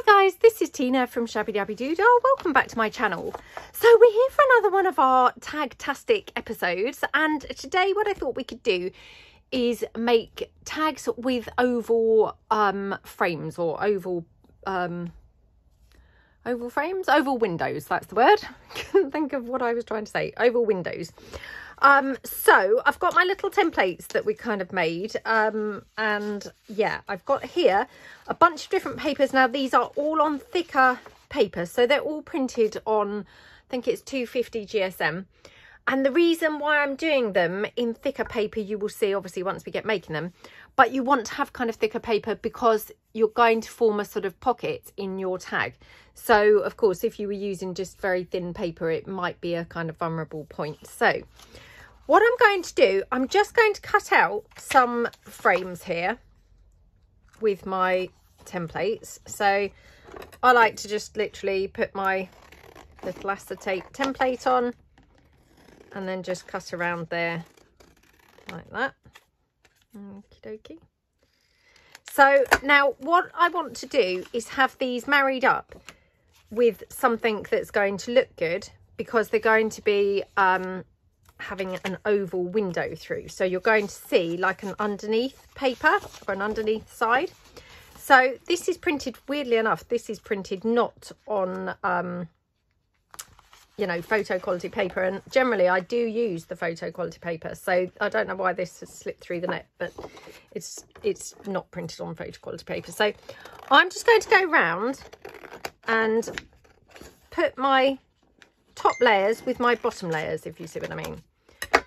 Hi guys, this is Tina from Shabbydabbydoodah. Welcome back to my channel. So we're here for another one of our tag-tastic episodes, and today what I thought we could do is make tags with oval frames, or oval frames, oval windows, that's the word. I couldn't think of what I was trying to say. Oval windows. So I've got my little templates that we kind of made, and yeah, I've got here a bunch of different papers. Now these are all on thicker paper, so they're all printed on, I think it's 250 GSM. And the reason why I'm doing them in thicker paper, you will see obviously once we get making them, but you want to have kind of thicker paper because you're going to form a sort of pocket in your tag. So of course, if you were using just very thin paper, it might be a kind of vulnerable point. So what I'm going to do, I'm just going to cut out some frames here with my templates. So I like to just literally put my little acetate template on and then just cut around there like that. Okie dokie. So now what I want to do is have these married up with something that's going to look good, because they're going to be having an oval window through. So you're going to see like an underneath paper or an underneath side. So this is printed, weirdly enough, this is printed not on you know, photo quality paper, and generally I do use the photo quality paper, so I don't know why this has slipped through the net, but it's not printed on photo quality paper. So I'm just going to go round and put my top layers with my bottom layers, if you see what I mean.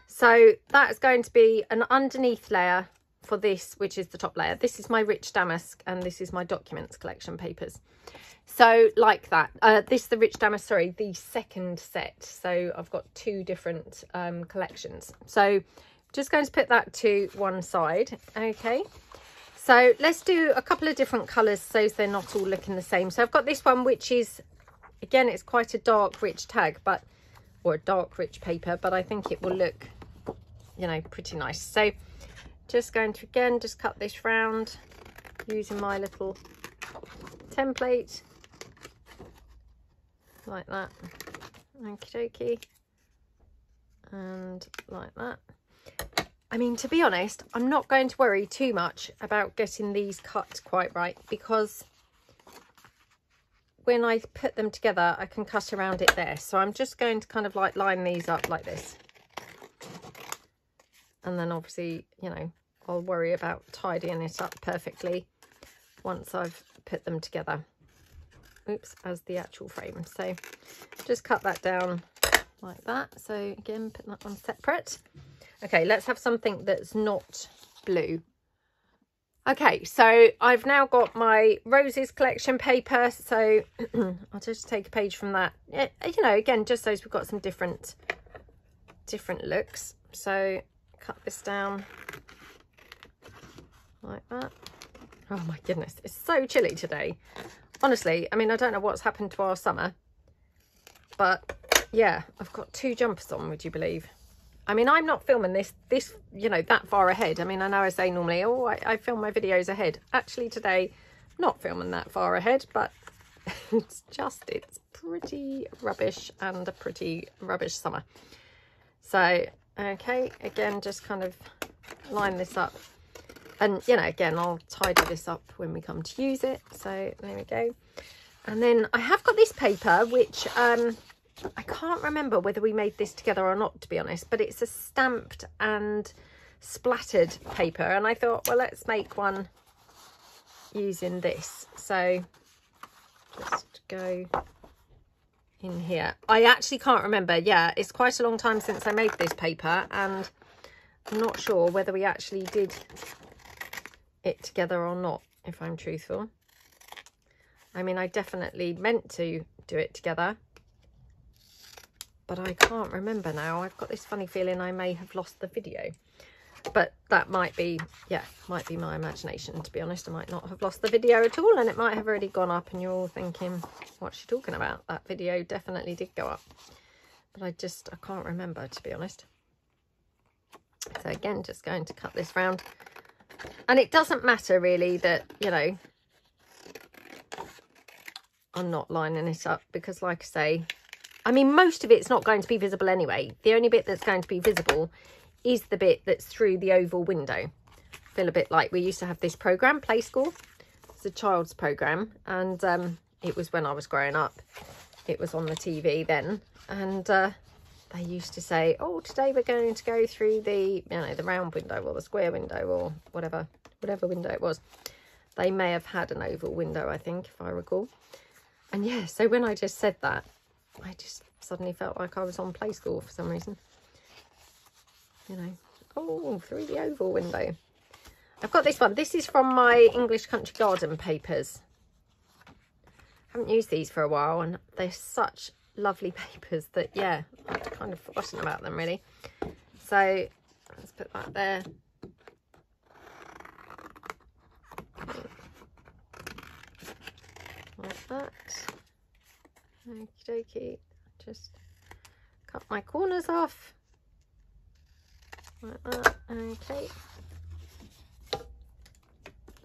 So that's going to be an underneath layer for this, which is the top layer. This is my rich damask, and this is my documents collection papers. So like that, this is the rich damask, sorry, the second set. So I've got two different collections. So just going to put that to one side. Okay, so let's do a couple of different colours so they're not all looking the same. So I've got this one, which is, again, it's quite a dark rich tag, but, or a dark rich paper, but I think it will look, you know, pretty nice. So just going to, again, just cut this round using my little template like that. Okie dokie. And like that. I mean, to be honest, I'm not going to worry too much about getting these cut quite right, because when I put them together, I can cut around it there. So I'm just going to kind of like line these up like this. And then obviously, you know, I'll worry about tidying it up perfectly once I've put them together. Oops, as the actual frame. So just cut that down like that. So again, put that one separate. Okay, let's have something that's not blue. Okay, so I've now got my roses collection paper. So I'll just take a page from that. You know, again, just so we've got some different looks. So cut this down like that. Oh my goodness, it's so chilly today. Honestly, I mean, I don't know what's happened to our summer, but yeah, I've got two jumpers on, would you believe? I mean, I'm not filming this, you know, that far ahead. I mean, I know I say normally, oh, I film my videos ahead. Actually today, not filming that far ahead, but it's pretty rubbish, and a pretty rubbish summer. So, okay, again, just kind of line this up. And, you know, again, I'll tidy this up when we come to use it. So there we go. And then I have got this paper, which I can't remember whether we made this together or not, to be honest. But it's a stamped and splattered paper. And I thought, well, let's make one using this. So just go in here. I actually can't remember. Yeah, it's quite a long time since I made this paper. And I'm not sure whether we actually did it together or not, if I'm truthful. I mean, I definitely meant to do it together, but I can't remember now. I've got this funny feeling I may have lost the video, but that might be, yeah, might be my imagination, to be honest. I might not have lost the video at all, and it might have already gone up and you're all thinking, what's she talking about? That video definitely did go up, but I can't remember, to be honest. So again, just going to cut this round. And it doesn't matter really that, you know, I'm not lining it up because, like I say, I mean, most of it's not going to be visible anyway. The only bit that's going to be visible is the bit that's through the oval window. I feel a bit like we used to have this program, Play School. It's a child's program, and it was when I was growing up. It was on the TV then, and they used to say, oh, today we're going to go through the, you know, the round window or the square window or whatever window it was. They may have had an oval window, I think, if I recall. And yeah, so when I just said that, I just suddenly felt like I was on Play School for some reason. You know, oh, through the oval window. I've got this one. This is from my English Country Garden papers. Haven't used these for a while, and they're such lovely papers that, yeah, I've kind of forgotten about them, really. So let's put that there. Like that. Okie dokie. Just cut my corners off. Like that. Okay.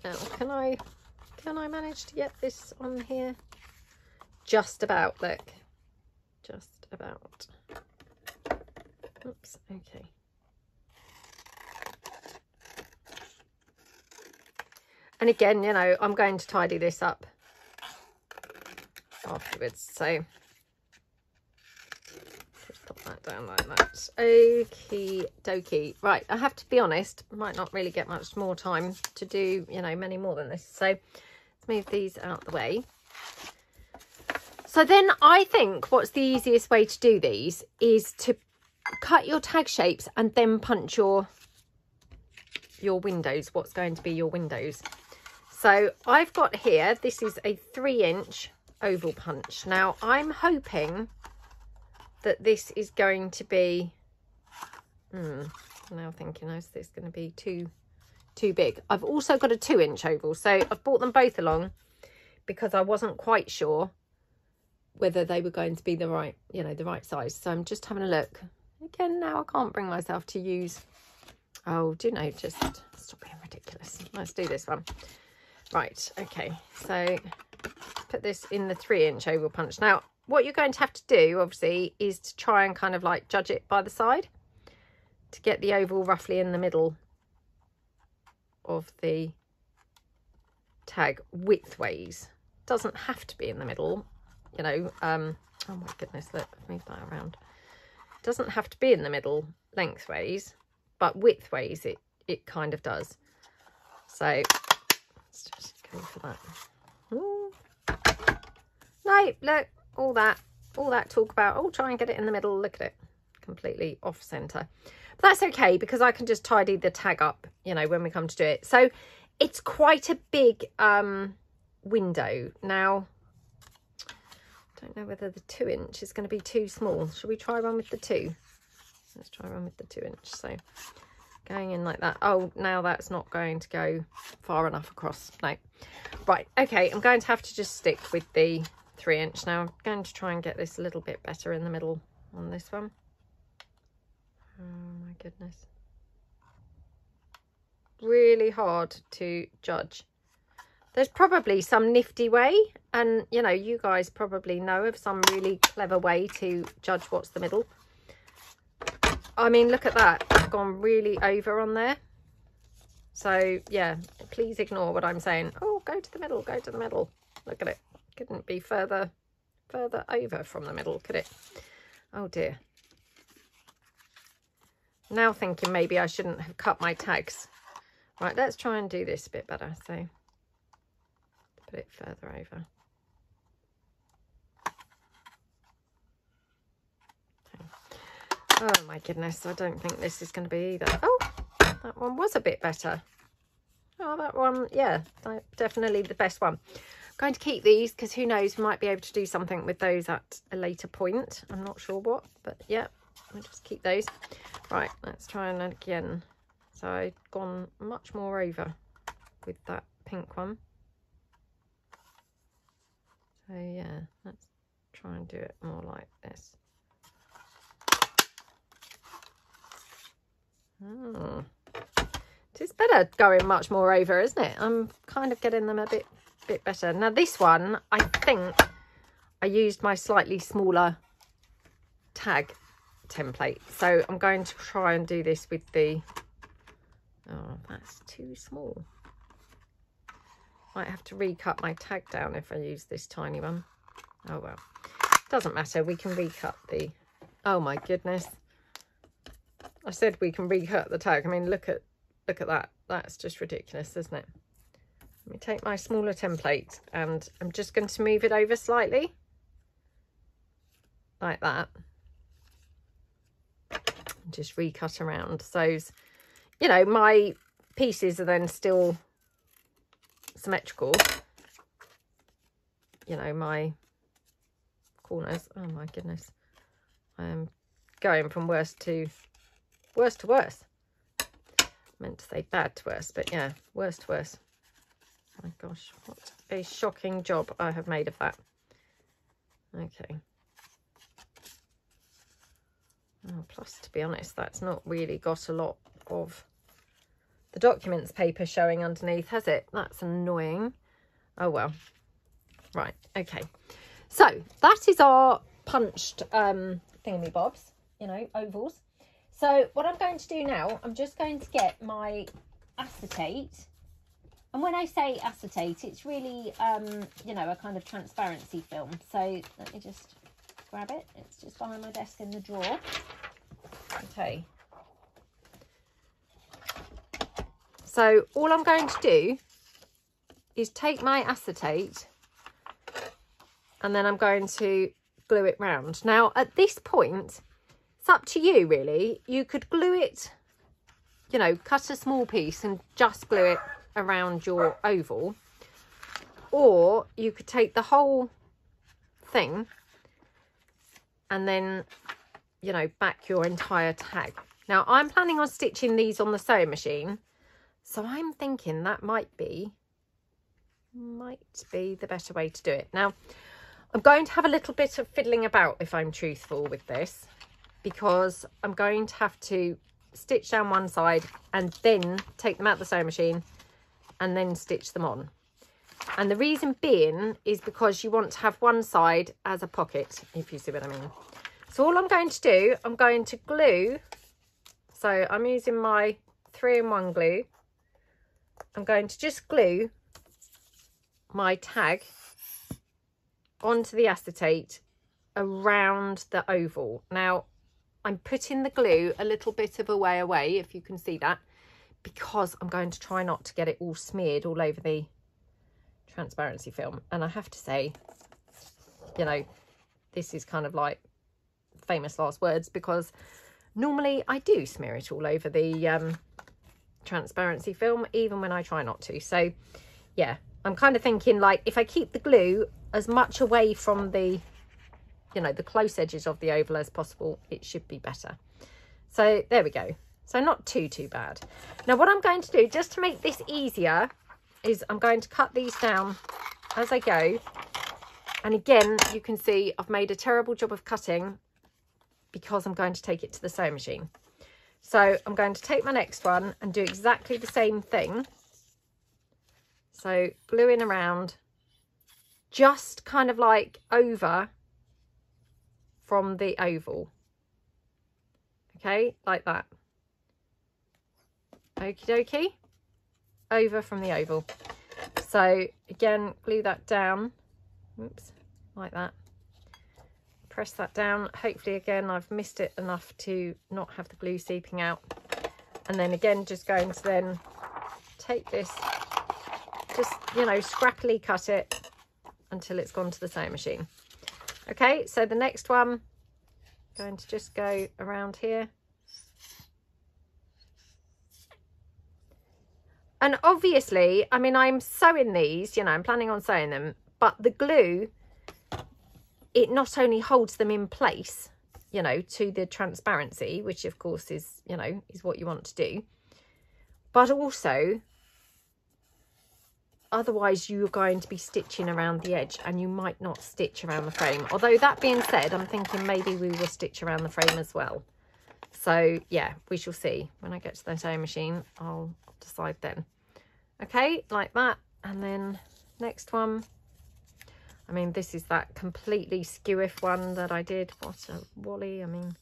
Now, can I manage to get this on here? Just about, look. Just about. Oops, okay. And again, you know, I'm going to tidy this up afterwards, so just put that down like that. Okie dokie. Right, I have to be honest, might not really get much more time to do, you know, many more than this. So let's move these out the way. So then I think what's the easiest way to do these is to cut your tag shapes and then punch your windows, what's going to be your windows. So I've got here, this is a 3-inch oval punch. Now I'm hoping that this is going to be, now thinking, is this going to be too big? I've also got a 2-inch oval, so I've brought them both along because I wasn't quite sure whether they were going to be the right, you know, the right size. So I'm just having a look. Again, now I can't bring myself to use, oh, do you know, just stop being ridiculous. Let's do this one. Right, okay, so put this in the 3-inch oval punch. Now, what you're going to have to do, obviously, is to try and kind of like judge it by the side to get the oval roughly in the middle of the tag widthways. Doesn't have to be in the middle, you know. Oh my goodness, look, move that around. Doesn't have to be in the middle lengthways, but widthways it kind of does. So let's just go for that. Ooh. No, look, all that talk about, oh, try and get it in the middle. Look at it, completely off center. But that's okay because I can just tidy the tag up, you know, when we come to do it. So it's quite a big window. Now, I don't know whether the 2-inch is going to be too small. Should we try one with the 2? Let's try one with the 2-inch. So going in like that. Oh, now that's not going to go far enough across. No. Right, okay, I'm going to have to just stick with the 3-inch. Now I'm going to try and get this a little bit better in the middle on this one. Oh my goodness. Really hard to judge. There's probably some nifty way, and you know, you guys probably know of some really clever way to judge what's the middle. I mean, look at that. I've gone really over on there. So yeah, please ignore what I'm saying. Oh, go to the middle, go to the middle. Look at it. Couldn't be further over from the middle, could it? Oh dear. Now thinking maybe I shouldn't have cut my tags. Right, let's try and do this a bit better. So put it further over. Oh my goodness, I don't think this is going to be either. Oh, that one was a bit better. Oh, that one, yeah, definitely the best one. I'm going to keep these because who knows, we might be able to do something with those at a later point. I'm not sure what, but yeah, I'll just keep those. Right, let's try and again. So I've gone much more over with that pink one. So yeah, let's try and do it more like this. Oh, it's better going much more over, isn't it? I'm kind of getting them a bit better. Now this one, I think I used my slightly smaller tag template. So I'm going to try and do this with the, oh, that's too small. Might have to recut my tag down if I use this tiny one. Oh well, doesn't matter, we can recut the, oh my goodness, I said we can recut the tag. I mean, look at that, that's just ridiculous, isn't it? Let me take my smaller template and I'm just going to move it over slightly like that, just recut around, so you know my pieces are then still symmetrical, you know, my corners. Oh my goodness, I am going from worse to worse. I meant to say bad to worse, but yeah, worse to worse. Oh my gosh, what a shocking job I have made of that. Okay. Oh, plus, to be honest, that's not really got a lot of the documents paper showing underneath, has it? That's annoying. Oh well. Right, okay. So that is our punched thingamybobs, you know, ovals. So what I'm going to do now, I'm just going to get my acetate. And when I say acetate, it's really, you know, a kind of transparency film. So let me just grab it. It's just behind my desk in the drawer. Okay. So all I'm going to do is take my acetate and then I'm going to glue it round. Now at this point, it's up to you really. You could glue it, you know, cut a small piece and just glue it around your oval, or you could take the whole thing and then, you know, back your entire tag. Now I'm planning on stitching these on the sewing machine, so I'm thinking that might be the better way to do it. Now I'm going to have a little bit of fiddling about, if I'm truthful with this, because I'm going to have to stitch down one side and then take them out the sewing machine and then stitch them on. And the reason being is because you want to have one side as a pocket, if you see what I mean. So all I'm going to do, I'm going to glue, so I'm using my 3-in-1 glue. I'm going to just glue my tag onto the acetate around the oval. Now I'm putting the glue a little bit of a way away, if you can see that, because I'm going to try not to get it all smeared all over the transparency film. And I have to say, you know, this is kind of like famous last words, because normally I do smear it all over the transparency film, even when I try not to. So yeah, I'm kind of thinking, like, if I keep the glue as much away from the, you know, the close edges of the oval as possible, it should be better. So there we go. So not too bad. Now what I'm going to do, just to make this easier, is I'm going to cut these down as I go. And again, you can see I've made a terrible job of cutting because I'm going to take it to the sewing machine. So I'm going to take my next one and do exactly the same thing. So gluing around, just kind of like over from the oval. Okay, like that. Okie dokie, over from the oval. So again, glue that down, oops, like that. Press that down. Hopefully again I've missed it enough to not have the glue seeping out. And then again, just going to then take this, just, you know, scrappily cut it until it's gone to the sewing machine. Okay, so the next one, going to just go around here. And obviously, I mean, I'm sewing these, you know, I'm planning on sewing them, but the glue, it not only holds them in place, you know, to the transparency, which of course is, you know, is what you want to do, but also, otherwise you're going to be stitching around the edge and you might not stitch around the frame. Although that being said, I'm thinking maybe we will stitch around the frame as well. So yeah, we shall see. When I get to the sewing machine, I'll decide then. Okay, like that. And then next one, I mean, this is that completely skewiff one that I did. What a wally. I mean,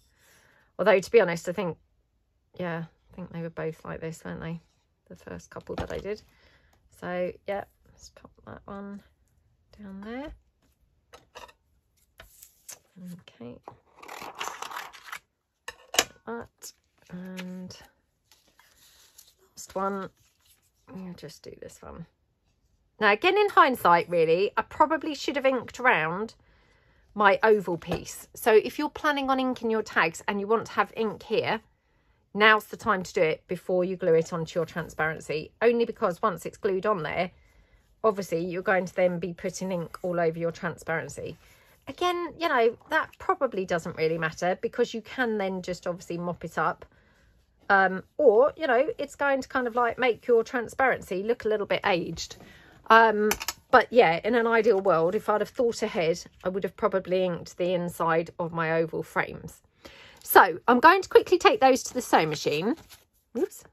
although to be honest, I think, yeah, I think they were both like this, weren't they? The first couple that I did. So, yeah, let's pop that one down there. Okay. That. And last one, we'll just do this one. Now, again, in hindsight, really, I probably should have inked around my oval piece. So if you're planning on inking your tags and you want to have ink here, now's the time to do it before you glue it onto your transparency. Only because once it's glued on there, obviously you're going to then be putting ink all over your transparency. Again, you know, that probably doesn't really matter because you can then just obviously mop it up. Or, you know, it's going to kind of like make your transparency look a little bit aged. But yeah, in an ideal world, if I'd have thought ahead, I would have probably inked the inside of my oval frames. So I'm going to quickly take those to the sewing machine. Oops.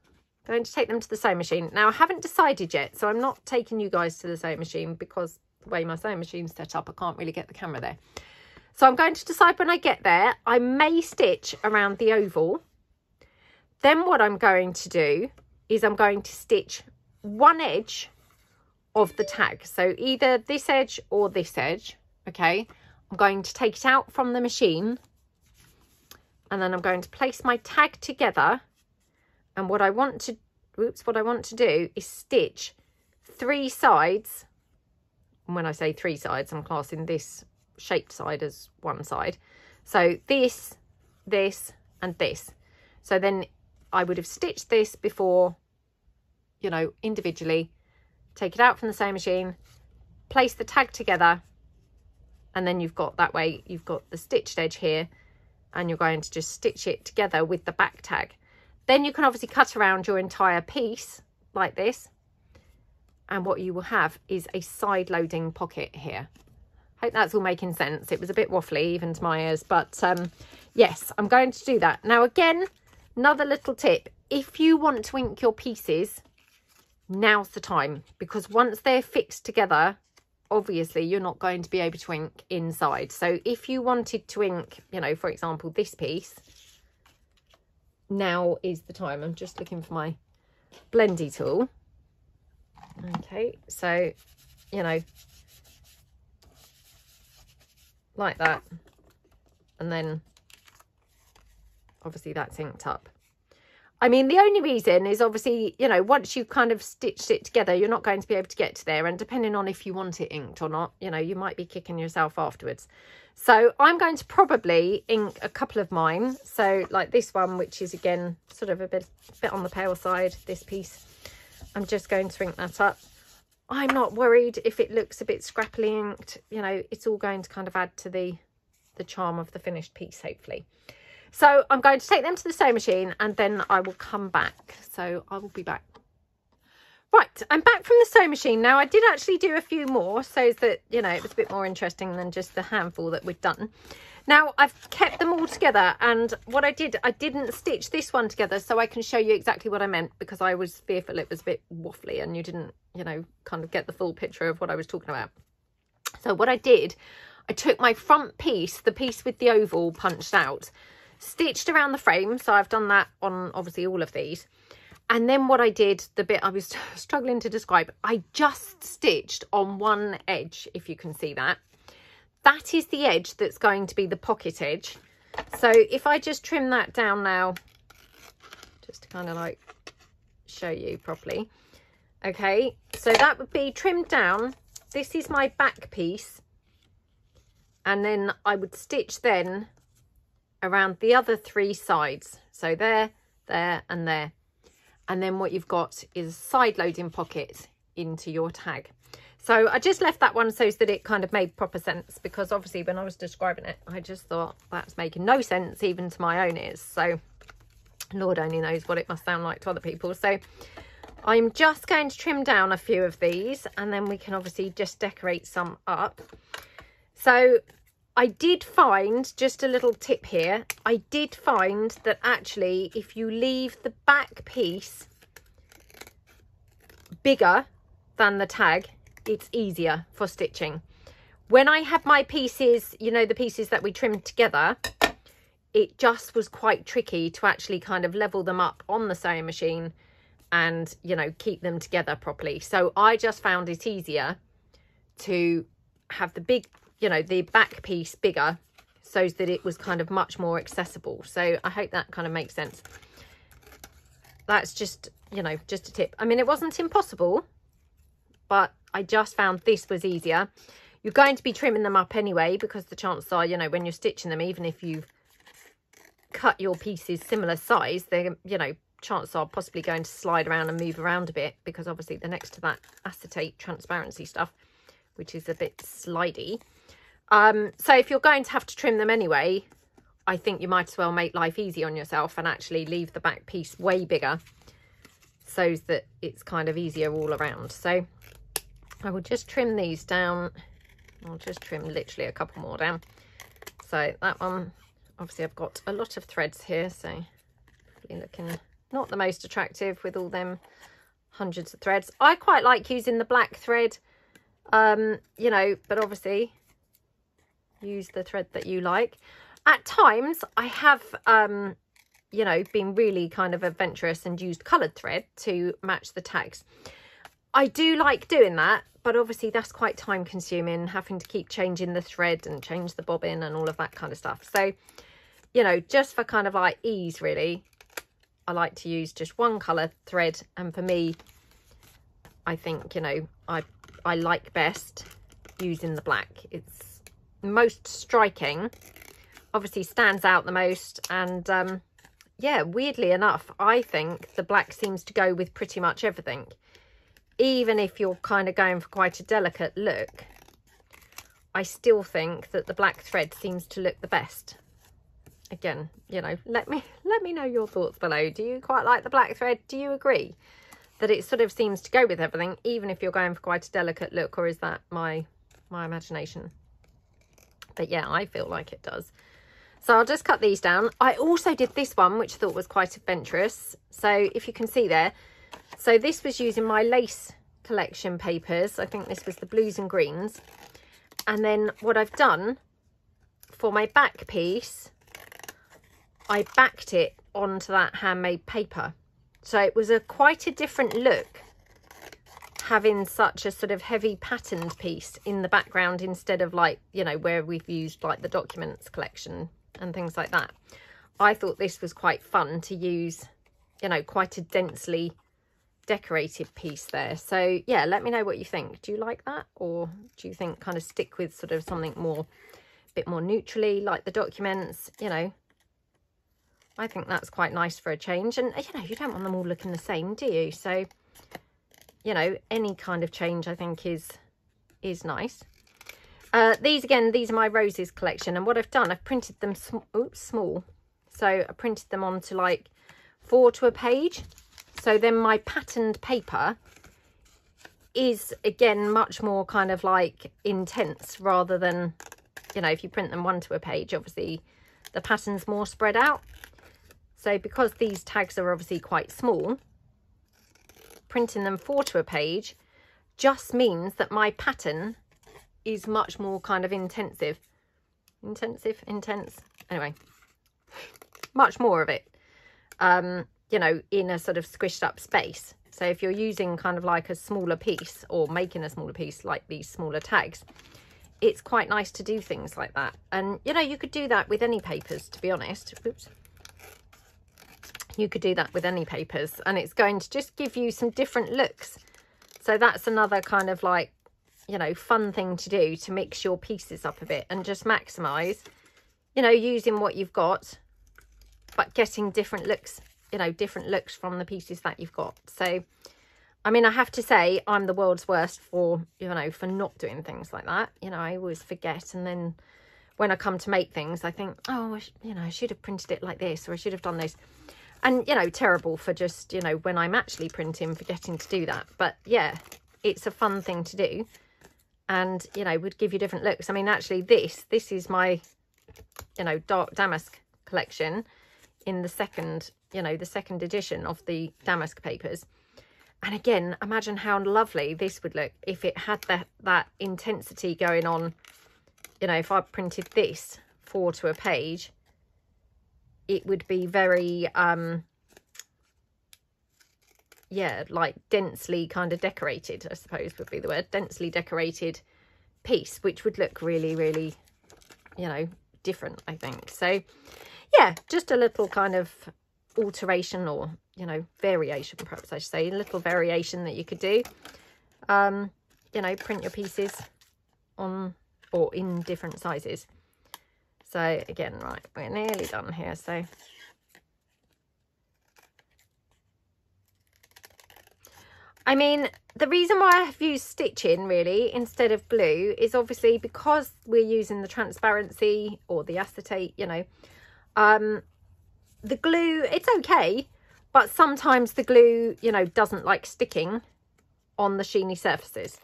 Going to take them to the sewing machine. Now, I haven't decided yet, so I'm not taking you guys to the sewing machine because the way my sewing machine's set up, I can't really get the camera there. So I'm going to decide when I get there. I may stitch around the oval. Then what I'm going to do is I'm going to stitch one edge of the tag. So either this edge or this edge. Okay. I'm going to take it out from the machine. And then I'm going to place my tag together. And what I want to, what I want to do is stitch 3 sides. And when I say 3 sides, I'm classing this shaped side as one side. So this, this, and this. So then I would have stitched this before, you know, individually, take it out from the sewing machine, place the tag together, and then you've got that way, you've got the stitched edge here, and you're going to just stitch it together with the back tag. Then you can obviously cut around your entire piece like this, and what you will have is a side loading pocket here. Hope that's all making sense. It was a bit waffly even to my ears, but yes, I'm going to do that. Now again, another little tip, if you want to ink your pieces, now's the time, because once they're fixed together, obviously you're not going to be able to ink inside. So if you wanted to ink, you know, for example, this piece, now is the time. I'm just looking for my blendy tool. Okay, so, you know, like that, and then obviously that's inked up. I mean, the only reason is obviously, you know, once you've kind of stitched it together, you're not going to be able to get to there. And depending on if you want it inked or not, you know, you might be kicking yourself afterwards. So I'm going to probably ink a couple of mine. So like this one, which is again, sort of a bit on the pale side, this piece, I'm just going to ink that up. I'm not worried if it looks a bit scrappily inked, you know, it's all going to kind of add to the charm of the finished piece, hopefully. So I'm going to take them to the sewing machine and then I will come back. So I will be back. Right, I'm back from the sewing machine. Now, I did actually do a few more so that, you know, it was a bit more interesting than just the handful that we'd done. Now, I've kept them all together, and what I did, I didn't stitch this one together so I can show you exactly what I meant, because I was fearful it was a bit waffly and you didn't, you know, kind of get the full picture of what I was talking about. So what I did, I took my front piece, the piece with the oval punched out, stitched around the frame. So I've done that on obviously all of these. And then what I did, the bit I was struggling to describe, I just stitched on one edge, if you can see that. That is the edge that's going to be the pocket edge. So if I just trim that down now, just to kind of like show you properly. Okay, so that would be trimmed down. This is my back piece. And then I would stitch then around the other 3 sides. So there, there, and there. And then what you've got is a side loading pocket into your tag. So I just left that one so that it kind of made proper sense, because obviously when I was describing it, I just thought that's making no sense even to my own ears. So Lord only knows what it must sound like to other people. So I'm just going to trim down a few of these, and then we can obviously just decorate some up. So I did find, just a little tip here, I did find that actually if you leave the back piece bigger than the tag, it's easier for stitching. When I had my pieces, you know, the pieces that we trimmed together, it just was quite tricky to actually kind of level them up on the sewing machine and, you know, keep them together properly. So I just found it easier to have the big, you know, the back piece bigger so that it was kind of much more accessible. So I hope that kind of makes sense. That's just, you know, just a tip. I mean, it wasn't impossible, but I just found this was easier. You're going to be trimming them up anyway, because the chances are, you know, when you're stitching them, even if you've cut your pieces similar size, they're, you know, chances are possibly going to slide around and move around a bit, because obviously they're next to that acetate transparency stuff, which is a bit slidey. So if you're going to have to trim them anyway, I think you might as well make life easy on yourself and actually leave the back piece way bigger so that it's kind of easier all around. So I will just trim these down. I'll just trim literally a couple more down. So that one, obviously I've got a lot of threads here, so probably looking not the most attractive with all them hundreds of threads. I quite like using the black thread, you know, but obviously use the thread that you like. At times I have, you know, been really kind of adventurous and used coloured thread to match the tags. I do like doing that, but obviously that's quite time consuming, having to keep changing the thread and change the bobbin and all of that kind of stuff. So, you know, just for kind of like ease, really, I like to use just one colour thread. And for me, I think, you know, I like best using the black. It's most striking, obviously stands out the most. And yeah, weirdly enough, I think the black seems to go with pretty much everything. Even if you're kind of going for quite a delicate look, I still think that the black thread seems to look the best. Again, you know, let me know your thoughts below. Do you quite like the black thread? Do you agree that it sort of seems to go with everything, even if you're going for quite a delicate look, or is that my imagination? But yeah, I feel like it does. So I'll just cut these down. I also did this one, which I thought was quite adventurous. So if you can see there, so this was using my lace collection papers. I think this was the blues and greens. And then what I've done for my back piece, I backed it onto that handmade paper. So it was quite a different look, having such a sort of heavy patterned piece in the background instead of, like, you know, where we've used like the documents collection and things like that. I thought this was quite fun to use, you know, quite a densely decorated piece there. So yeah, let me know what you think. Do you like that, or do you think kind of stick with sort of something more, a bit more neutrally, like the documents? You know, I think that's quite nice for a change. And you know, you don't want them all looking the same, do you? So, you know, any kind of change I think is nice. These again, these are my roses collection, and what I've done, I've printed them small. So I printed them onto like 4 to a page. So then my patterned paper is, again, much more kind of like intense, rather than, you know, if you print them 1 to a page, obviously the pattern's more spread out. So because these tags are obviously quite small, printing them 4 to a page just means that my pattern is much more kind of intense. Anyway, much more of it. You know, in a sort of squished up space. So if you're using kind of like a smaller piece, or making a smaller piece like these smaller tags, it's quite nice to do things like that. And, you know, you could do that with any papers, to be honest. Oops. You could do that with any papers, and it's going to just give you some different looks. So that's another kind of like, you know, fun thing to do, to mix your pieces up a bit and just maximize, you know, using what you've got, but getting different looks, you know, different looks from the pieces that you've got. So, I mean, I have to say, I'm the world's worst for, you know, for not doing things like that. You know, I always forget, and then when I come to make things, I think, oh, you know, I should have printed it like this, or I should have done this. And, you know, terrible for just, you know, when I'm actually printing, forgetting to do that. But yeah, it's a fun thing to do, and, you know, would give you different looks. I mean, actually this is my, you know, dark damask collection in the second, you know, the second edition of the damask papers. And again, imagine how lovely this would look if it had that intensity going on. You know, if I printed this 4 to a page, it would be very, yeah, like densely kind of decorated, I suppose would be the word. Densely decorated piece, which would look really, really, you know, different, I think. So, yeah, just a little kind of alteration, or, you know, variation, perhaps I should say. A little variation that you could do. You know, print your pieces on or in different sizes. So, again, right, we're nearly done here, so... I mean, the reason why I've used stitching really instead of glue is obviously because we're using the transparency or the acetate, you know. The glue, it's okay, but sometimes the glue, you know, doesn't like sticking on the sheeny surfaces.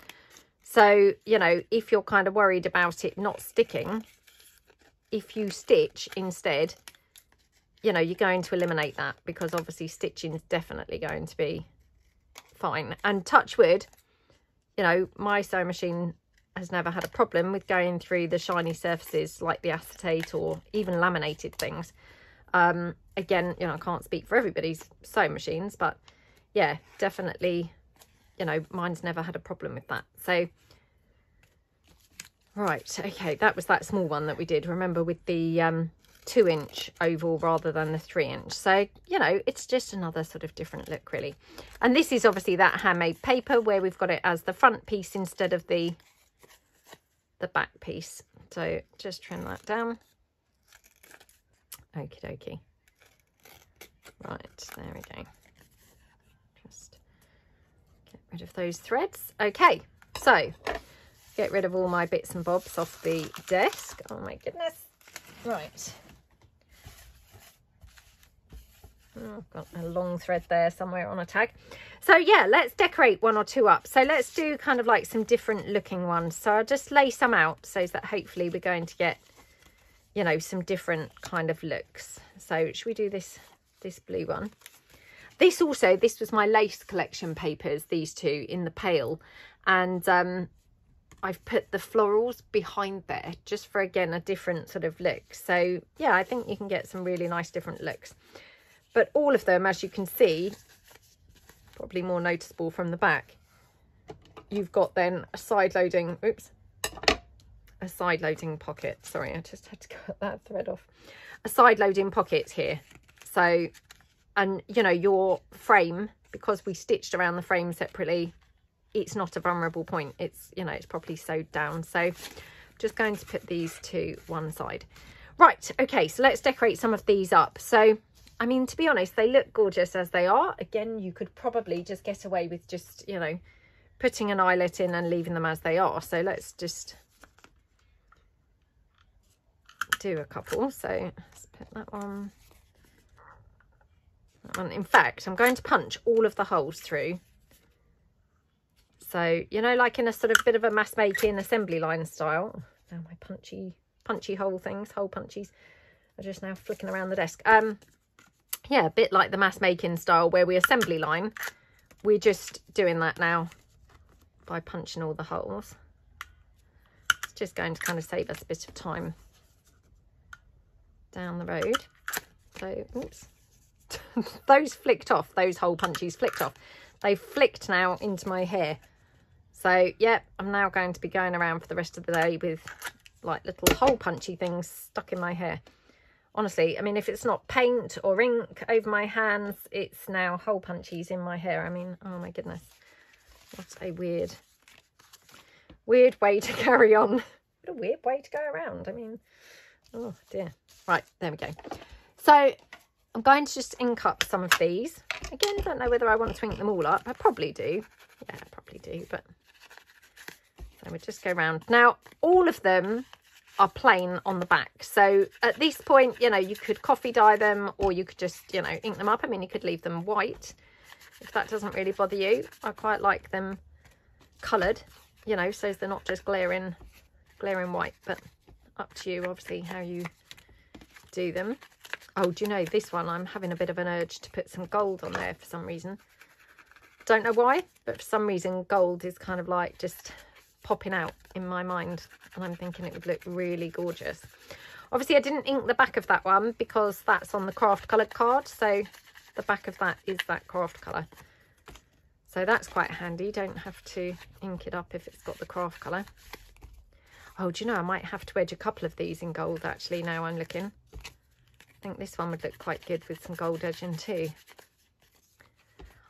So, you know, if you're kind of worried about it not sticking, if you stitch instead, you know, you're going to eliminate that, because obviously stitching is definitely going to be fine. And touch wood, you know, my sewing machine has never had a problem with going through the shiny surfaces like the acetate or even laminated things. Again, you know, I can't speak for everybody's sewing machines, but yeah, definitely, you know, mine's never had a problem with that. So right, okay, that was that small one that we did, remember, with the 2-inch oval rather than the 3-inch. So, you know, it's just another sort of different look really. And this is obviously that handmade paper where we've got it as the front piece instead of the back piece. So just trim that down. Okie dokie. Right, there we go. Just get rid of those threads. Okay, so get rid of all my bits and bobs off the desk. Oh my goodness. Right. Oh, I've got a long thread there somewhere on a tag. So yeah, let's decorate 1 or 2 up. So let's do kind of like some different looking ones. So I'll just lay some out so that hopefully we're going to get, you know, some different kind of looks. So should we do this blue one? This was my lace collection papers, these 2 in the pale. And I've put the florals behind there just for, again, a different sort of look. So yeah, I think you can get some really nice different looks. But all of them, as you can see, probably more noticeable from the back, you've got then a side loading, a side loading pocket. Sorry, I just had to cut that thread off. A side loading pocket here. So, and you know, your frame, because we stitched around the frame separately, it's not a vulnerable point. It's, you know, it's properly sewed down. So I'm just going to put these to one side. Right, okay, so let's decorate some of these up. So, I mean, to be honest, they look gorgeous as they are. Again, you could probably just get away with just, you know, putting an eyelet in and leaving them as they are. So let's just do a couple. So let's put that one. In fact, I'm going to punch all of the holes through. So, you know, like in a sort of bit of a mass making assembly line style. Now my punchy hole things, hole punchies are just now flicking around the desk. Yeah, a bit like the mass making style where we assembly line. We're just doing that now by punching all the holes. It's just going to kind of save us a bit of time down the road. So, oops. Those flicked off, those hole punchies flicked off. They flicked now into my hair. So, yeah, I'm now going to be going around for the rest of the day with like little hole punchy things stuck in my hair. Honestly, I mean, if it's not paint or ink over my hands, it's now hole punchies in my hair. I mean, oh my goodness. What a weird way to carry on. What a weird way to go around. I mean, oh dear. Right, there we go. So I'm going to just ink up some of these. Again, don't know whether I want to ink them all up. I probably do. Yeah, I probably do. But so we'll just go around. Now, all of them are plain on the back. So at this point, you know, you could coffee dye them, or you could just, you know, ink them up. I mean, you could leave them white if that doesn't really bother you. I quite like them coloured, you know, so they're not just glaring white, but up to you, obviously, how you do them. Oh, do you know, this one, I'm having a bit of an urge to put some gold on there for some reason. Don't know why, but for some reason gold is kind of like just popping out in my mind, and I'm thinking it would look really gorgeous. Obviously I didn't ink the back of that one because that's on the craft coloured card, so the back of that is that craft colour. So that's quite handy. Don't have to ink it up if it's got the craft colour. Oh, do you know, I might have to edge a couple of these in gold actually now I'm looking. I think this one would look quite good with some gold edging too.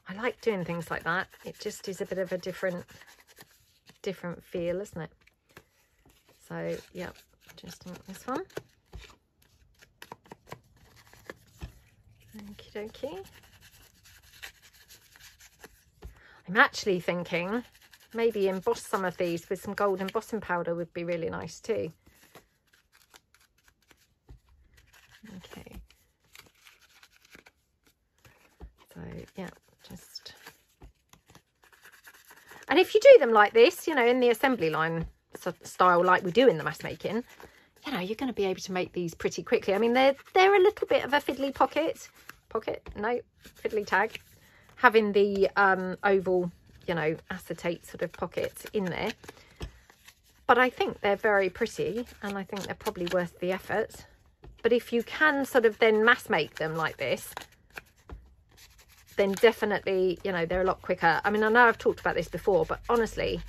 I like doing things like that. It just is a bit of a different feel, isn't it? So, yeah, just ink this one. Okie dokie. I'm actually thinking maybe emboss some of these with some gold embossing powder would be really nice too. Okay. So, yeah, just... And if you do them like this, you know, in the assembly line style like we do in the mass making, you know, you're going to be able to make these pretty quickly. I mean, they're a little bit of a fiddly fiddly tag, having the oval, you know, acetate sort of pockets in there. But I think they're very pretty, and I think they're probably worth the effort. But if you can sort of then mass make them like this, then definitely, you know, they're a lot quicker. I mean, I know I've talked about this before, but honestly,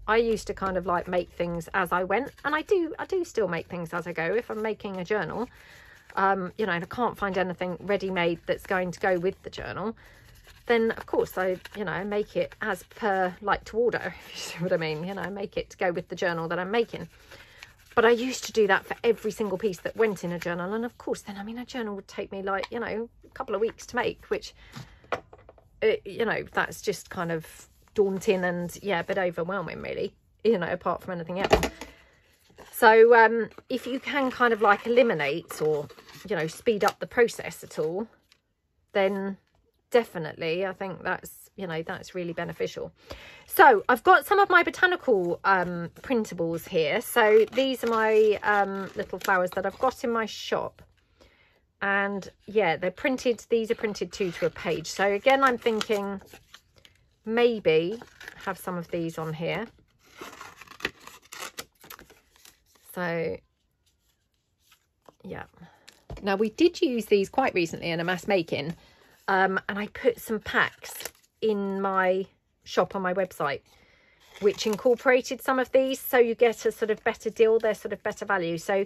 I used to kind of like make things as I went, and I do still make things as I go. If I'm making a journal, you know, and I can't find anything ready-made that's going to go with the journal, then of course I, you know, make it as per like to order, if you see what I mean. You know, make it to go with the journal that I'm making. But I used to do that for every single piece that went in a journal, and of course then, I mean, a journal would take me like, you know, a couple of weeks to make, which, you know, that's just kind of daunting and, yeah, a bit overwhelming really, you know, apart from anything else. So if you can kind of like eliminate or, you know, speed up the process at all, then definitely I think that's, you know, that's really beneficial. So I've got some of my botanical printables here. So these are my little flowers that I've got in my shop. And yeah, they're printed, these are printed 2 to a page. So again, I'm thinking maybe have some of these on here. So yeah. Now we did use these quite recently in a mass making, and I put some packs in my shop on my website, which incorporated some of these, so you get a sort of better deal, they're sort of better value. So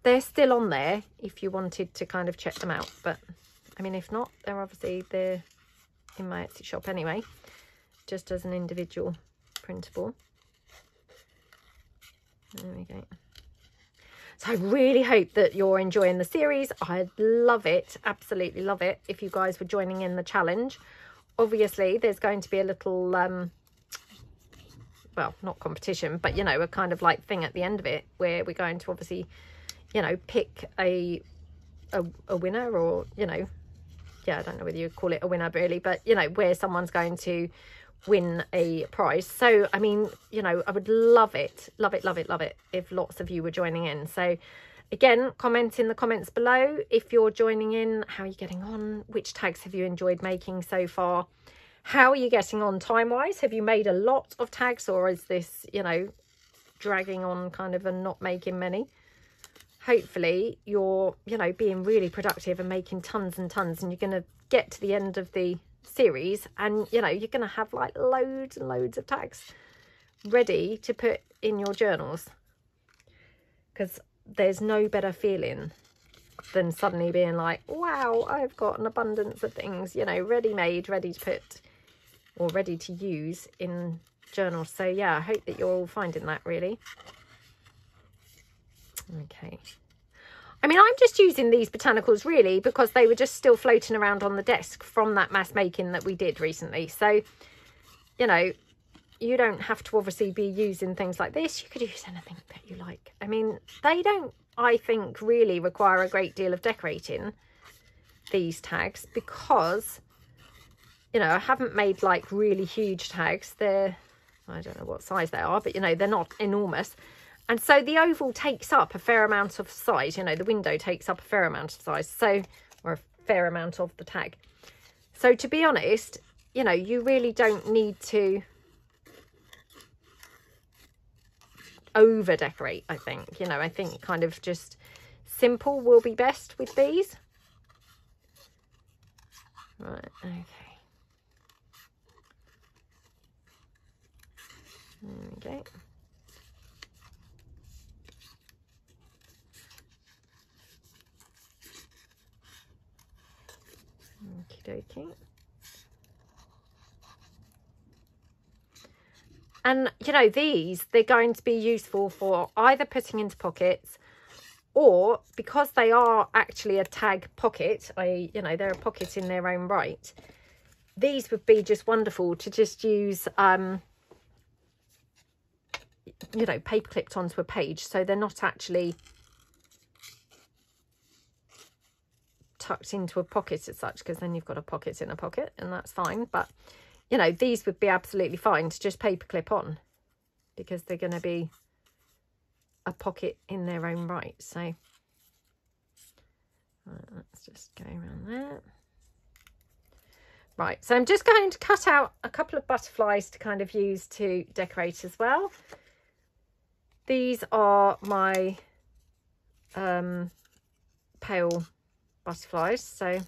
they're still on there if you wanted to kind of check them out. But I mean, if not, they're in my Etsy shop anyway, just as an individual printable. There we go. So I really hope that you're enjoying the series. I'd love it, absolutely love it, if you guys were joining in the challenge. Obviously, there's going to be a little, well, not competition, but, you know, a kind of like thing at the end of it where we're going to obviously, you know, pick a winner, or, you know, yeah, I don't know whether you call it a winner really, but, you know, where someone's going to win a prize. So I mean, you know, I would love it if lots of you were joining in. So again, comment in the comments below if you're joining in, how are you getting on, which tags have you enjoyed making so far, how are you getting on time wise, have you made a lot of tags, or is this, you know, dragging on kind of and not making many? Hopefully you're, you know, being really productive and making tons and tons, and you're going to get to the end of the series and, you know, you're going to have like loads and loads of tags ready to put in your journals, because there's no better feeling than suddenly being like, wow, I've got an abundance of things, you know, ready made, ready to put or ready to use in journals. So yeah, I hope that you're all finding that really. Okay. I mean, I'm just using these botanicals really because they were just still floating around on the desk from that mass making that we did recently. So, you know, you don't have to obviously be using things like this. You could use anything that you like. I mean, they don't, I think, really require a great deal of decorating, these tags, because, you know, I haven't made like really huge tags. They're, I don't know what size they are, but, you know, they're not enormous. And so the oval takes up a fair amount of size, you know, the window takes up a fair amount of size, so, or a fair amount of the tag. So to be honest, you know, you really don't need to over decorate, I think. You know, I think kind of just simple will be best with these. Right, okay. There we go. Okie dokie. And, you know, these, they're going to be useful for either putting into pockets, or because they are actually a tag pocket, you know, they're a pocket in their own right, these would be just wonderful to just use, you know, paper clipped onto a page. So they're not actually tucked into a pocket as such, because then you've got a pocket in a pocket, and that's fine. But, you know, these would be absolutely fine to just paper clip on, because they're going to be a pocket in their own right. So right, let's just go around there. Right, so I'm just going to cut out a couple of butterflies to kind of use to decorate as well. These are my pale butterflies, so,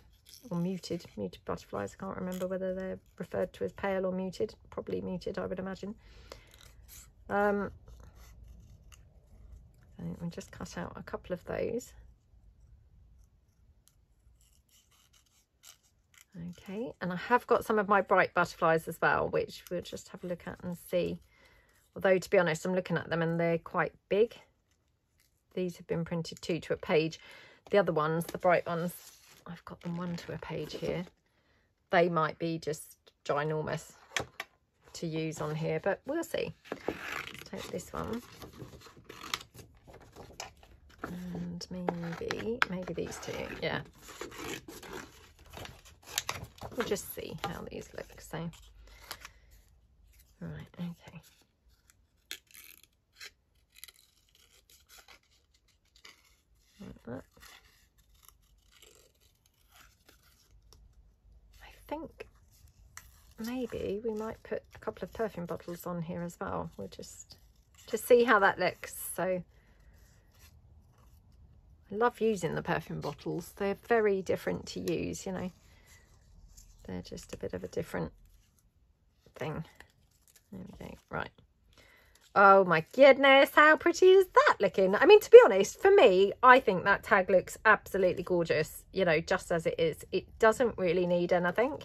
or muted butterflies. I can't remember whether they're referred to as pale or muted. Probably muted, I would imagine. So we'll just cut out a couple of those. Okay, and I have got some of my bright butterflies as well, which we'll just have a look at and see. Although, to be honest, I'm looking at them and they're quite big. These have been printed 2 to a page. The other ones, the bright ones, I've got them 1 to a page here. They might be just ginormous to use on here, but we'll see. Let's take this one. And maybe these two, yeah. We'll just see how these look. So, right, okay. Like that. I think maybe we might put a couple of perfume bottles on here as well. We'll just see how that looks. So, I love using the perfume bottles. They're very different to use, you know. They're just a bit of a different thing. There we go. Right. Oh my goodness, how pretty is that looking? I mean, to be honest, for me, I think that tag looks absolutely gorgeous, you know, just as it is. It doesn't really need anything.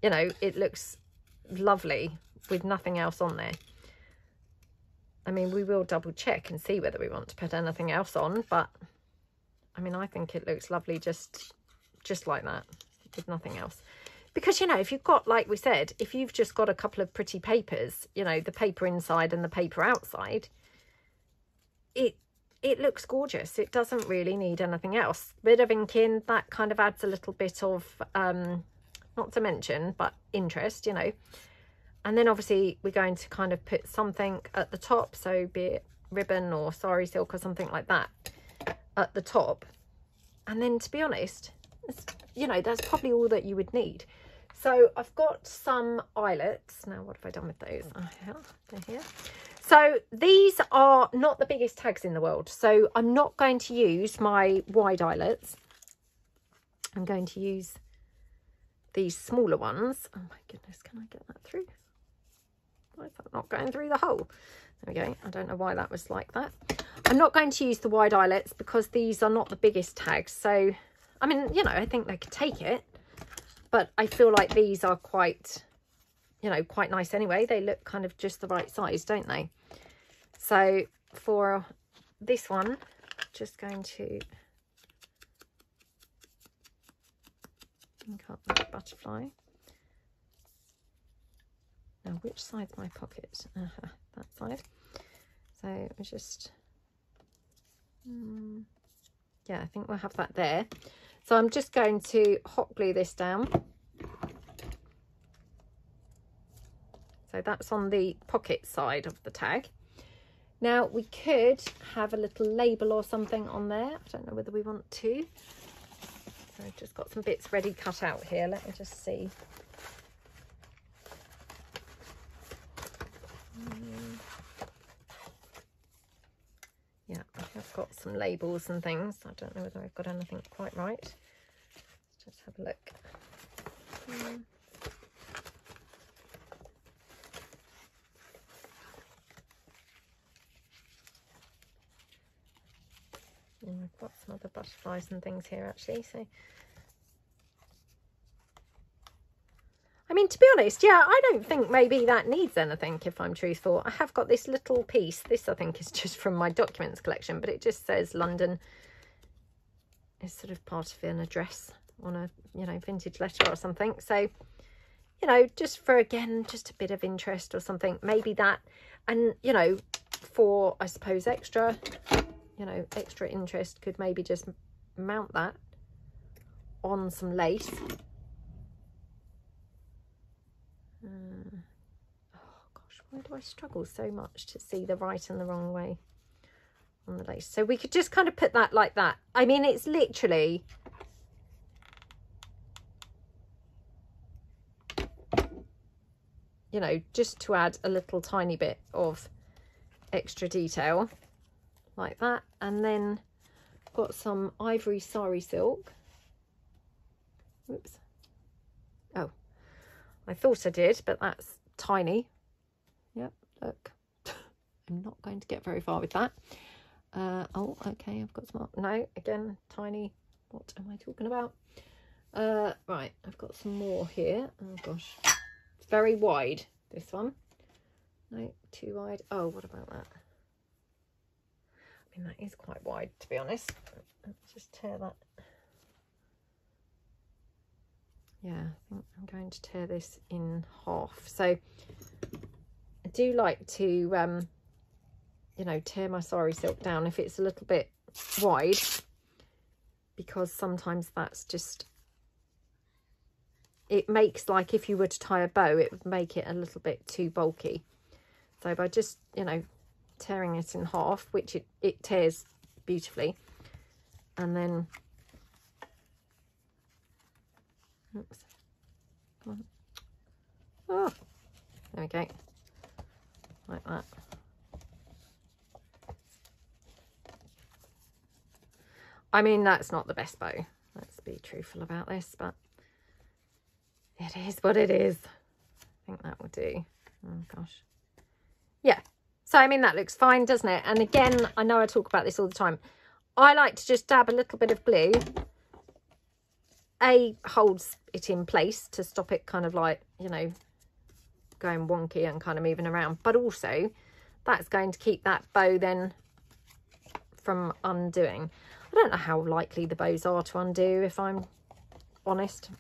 You know, it looks lovely with nothing else on there. I mean, we will double check and see whether we want to put anything else on, but I mean, I think it looks lovely just like that, with nothing else. Because, you know, if you've got, like we said, if you've just got a couple of pretty papers, you know, the paper inside and the paper outside, it looks gorgeous. It doesn't really need anything else. Bit of ink in, that kind of adds a little bit of, not to mention, but interest, you know. And then obviously we're going to kind of put something at the top, so be it ribbon or sari silk or something like that at the top. And then, to be honest, you know, that's probably all that you would need. So I've got some eyelets. Now, what have I done with those? Oh, yeah, they're here. So these are not the biggest tags in the world. So I'm not going to use my wide eyelets. I'm going to use these smaller ones. Oh my goodness, can I get that through? Why is that not going through the hole? There we go. I don't know why that was like that. I'm not going to use the wide eyelets because these are not the biggest tags. So, I mean, you know, I think they could take it. But I feel like these are quite, you know, quite nice anyway. They look kind of just the right size, don't they? So for this one, just going to ink up that butterfly. Now, which side's my pocket? That side. So we just, yeah, I think we'll have that there. So I'm just going to hot glue this down. So that's on the pocket side of the tag. Now we could have a little label or something on there. I don't know whether we want to. So I've just got some bits ready cut out here. Let me just see. got some labels and things. I don't know whether I've got anything quite right. Let's just have a look. And I've got some other butterflies and things here actually, so I mean, to be honest, yeah, I don't think maybe that needs anything, if I'm truthful. I have got this little piece. This, I think, is just from my documents collection, but it just says London. It's sort of part of an address on a, you know, vintage letter or something. So, you know, just for, again, just a bit of interest or something. Maybe that, and, you know, for, I suppose, extra, you know, extra interest, could maybe just mount that on some lace. Oh gosh, why do I struggle so much to see the right and the wrong way on the lace? So we could just kind of put that like that. I mean, it's literally, you know, just to add a little tiny bit of extra detail like that. And then got some ivory sari silk. Oops. Oh, I thought I did, but that's tiny. Yep, look. I'm not going to get very far with that. Oh, okay, I've got some. No, again, tiny. What am I talking about? Right, I've got some more here. Oh, gosh. It's very wide, this one. No, too wide. Oh, what about that? I mean, that is quite wide, to be honest. Let's just tear that. Yeah, I think I'm going to tear this in half. So I do like to, you know, tear my sari silk down if it's a little bit wide, because sometimes that's just, it makes, like, if you were to tie a bow, it would make it a little bit too bulky. So by just, you know, tearing it in half, which it tears beautifully, and then, oops, come on, oh, there we go, like that. I mean, that's not the best bow, let's be truthful about this, but it is what it is. I think that will do. Oh gosh, yeah. So I mean, that looks fine, doesn't it? And again, I know I talk about this all the time, I like to just dab a little bit of glue. Holds it in place to stop it kind of like, you know, going wonky and kind of moving around, but also that's going to keep that bow then from undoing. I don't know how likely the bows are to undo, if I'm honest.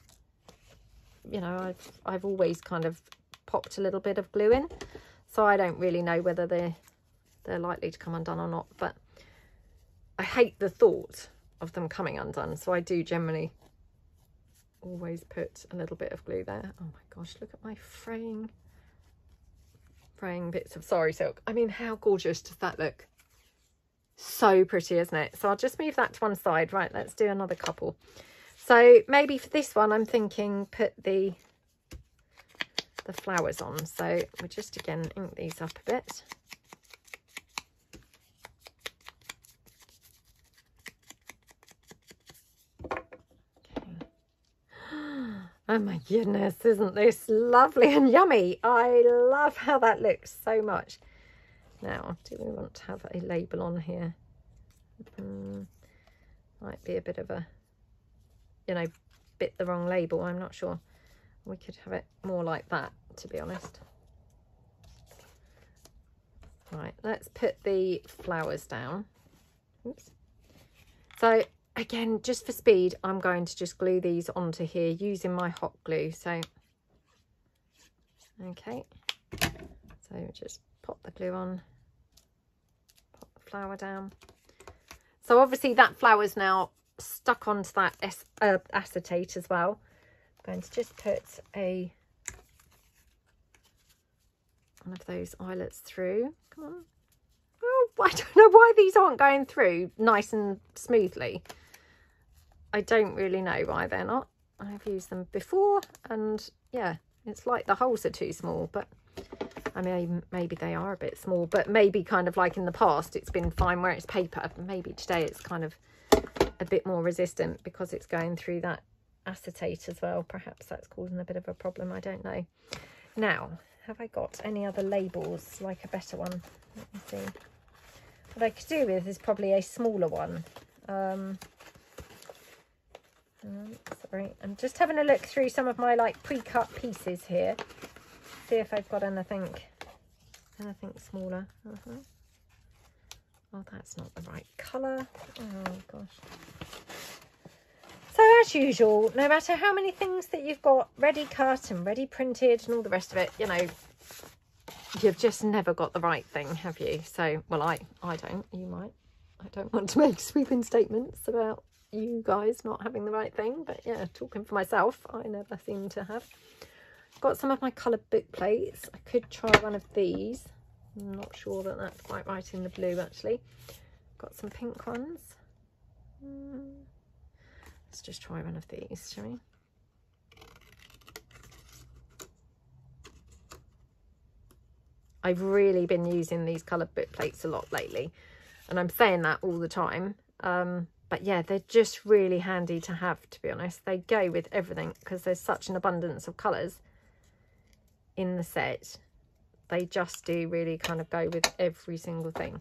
You know, I've always kind of popped a little bit of glue in, so I don't really know whether they're likely to come undone or not, but I hate the thought of them coming undone, so I do generally always put a little bit of glue there. Oh my gosh, look at my fraying bits of sari silk. I mean, how gorgeous does that look? So pretty, isn't it? So I'll just move that to one side. Right, let's do another couple. So maybe for this one, I'm thinking put the flowers on. So we'll just again ink these up a bit. Oh my goodness, isn't this lovely and yummy? I love how that looks so much. Now, do we want to have a label on here? Might be a bit of a, you know, bit the wrong label, I'm not sure. We could have it more like that, to be honest. Right, let's put the flowers down. Oops. So again, just for speed, I'm going to just glue these onto here using my hot glue. So, okay, so just pop the glue on, pop the flower down. So obviously that flower's now stuck onto that acetate as well. I'm going to just put one of those eyelets through. Come on. Oh, I don't know why these aren't going through nice and smoothly. I don't really know why they're not. I've used them before, and yeah, it's like the holes are too small, but I mean, maybe they are a bit small, but maybe kind of like in the past, it's been fine where it's paper. Maybe today it's kind of a bit more resistant because it's going through that acetate as well. Perhaps that's causing a bit of a problem. I don't know. Now, have I got any other labels, like a better one? Let me see. What I could do with is probably a smaller one. Sorry, I'm just having a look through some of my like pre-cut pieces here. See if I've got anything smaller. Oh, that's not the right colour. Oh gosh. So as usual, no matter how many things that you've got ready cut and ready printed and all the rest of it, you know, you've just never got the right thing, have you? So, well, I don't. You might. I don't want to make sweeping statements about you guys not having the right thing, but yeah, talking for myself, I never seem to have. Got some of my coloured book plates. I could try one of these. I'm not sure that that's quite right in the blue, actually. Got some pink ones. Let's just try one of these, shall we? I've really been using these coloured book plates a lot lately, and I'm saying that all the time. But yeah, they're just really handy to have, to be honest. They go with everything because there's such an abundance of colours in the set. They just do really kind of go with every single thing.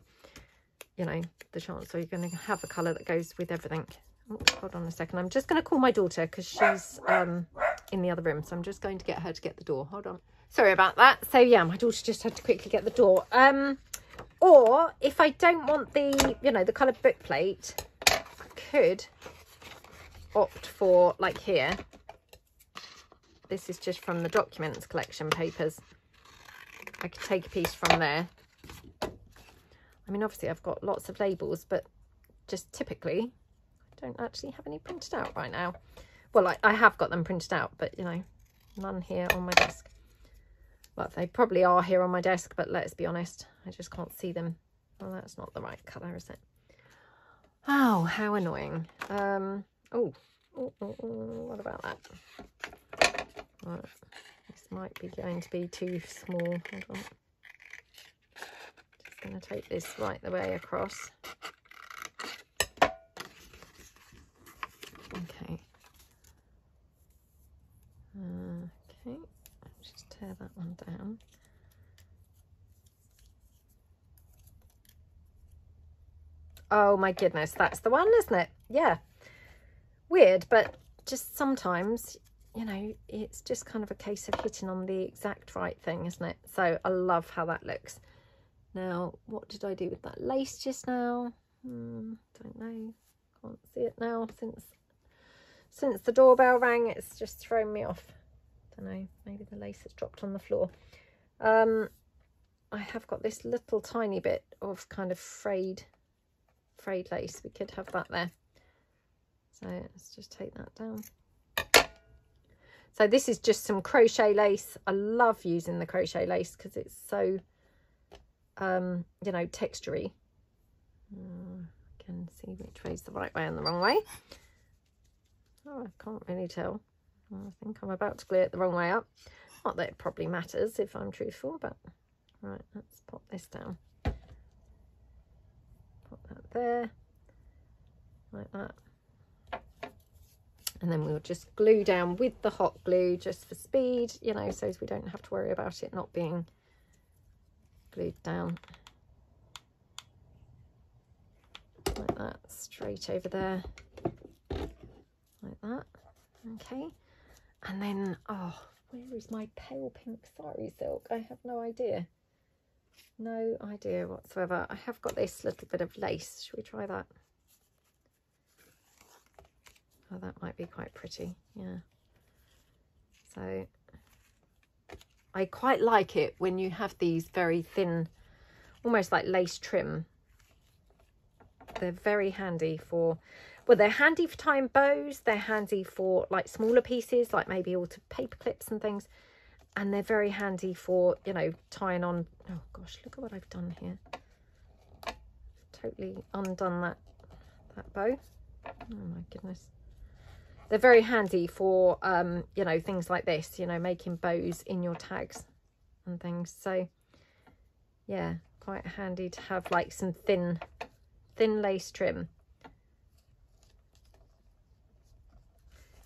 You know, the chance so you're going to have a colour that goes with everything. Oh, hold on a second. I'm just going to call my daughter because she's in the other room. So I'm just going to get her to get the door. Hold on. Sorry about that. So yeah, my daughter just had to quickly get the door. Or if I don't want the, you know, the coloured book plate, I could opt for, like here. This is just from the documents collection papers. I could take a piece from there. I mean, obviously I've got lots of labels, but just typically I don't actually have any printed out right now. Well, I have got them printed out, but you know, none here on my desk. Well, they probably are here on my desk, but let's be honest, I just can't see them. Well, that's not the right colour, is it? Oh, how annoying. What about that? Right. This might be going to be too small. Hold on. Just going to take this right the way across. Okay. Okay. Just tear that one down. Oh my goodness, that's the one, isn't it? Yeah. Weird, but just sometimes, you know, it's just kind of a case of hitting on the exact right thing, isn't it? So I love how that looks. Now, what did I do with that lace just now? Don't know. Can't see it now since the doorbell rang. It's just thrown me off. Don't know. Maybe the lace has dropped on the floor. I have got this little tiny bit of kind of frayed lace. We could have that there. So let's just take that down. So this is just some crochet lace. I love using the crochet lace because it's so, you know, textury. I can see which way is the right way and the wrong way. Oh, I can't really tell. I think I'm about to glue it the wrong way up. Not that it probably matters if I'm truthful, but right, let's pop this down. Pop that there, like that. And then we'll just glue down with the hot glue just for speed, you know, so we don't have to worry about it not being glued down. Like that, straight over there. Like that. Okay. And then, oh, where is my pale pink sari silk? I have no idea. No idea whatsoever. I have got this little bit of lace. Should we try that? Oh, that might be quite pretty, yeah. So I quite like it when you have these very thin, almost like lace trim. They're very handy for, well, they're handy for tying bows. They're handy for like smaller pieces, like maybe all to paper clips and things. And they're very handy for, you know, tying on. Oh gosh, look at what I've done here. Totally undone that bow. Oh my goodness. They're very handy for, you know, things like this, you know, making bows in your tags and things. So yeah, quite handy to have like some thin lace trim.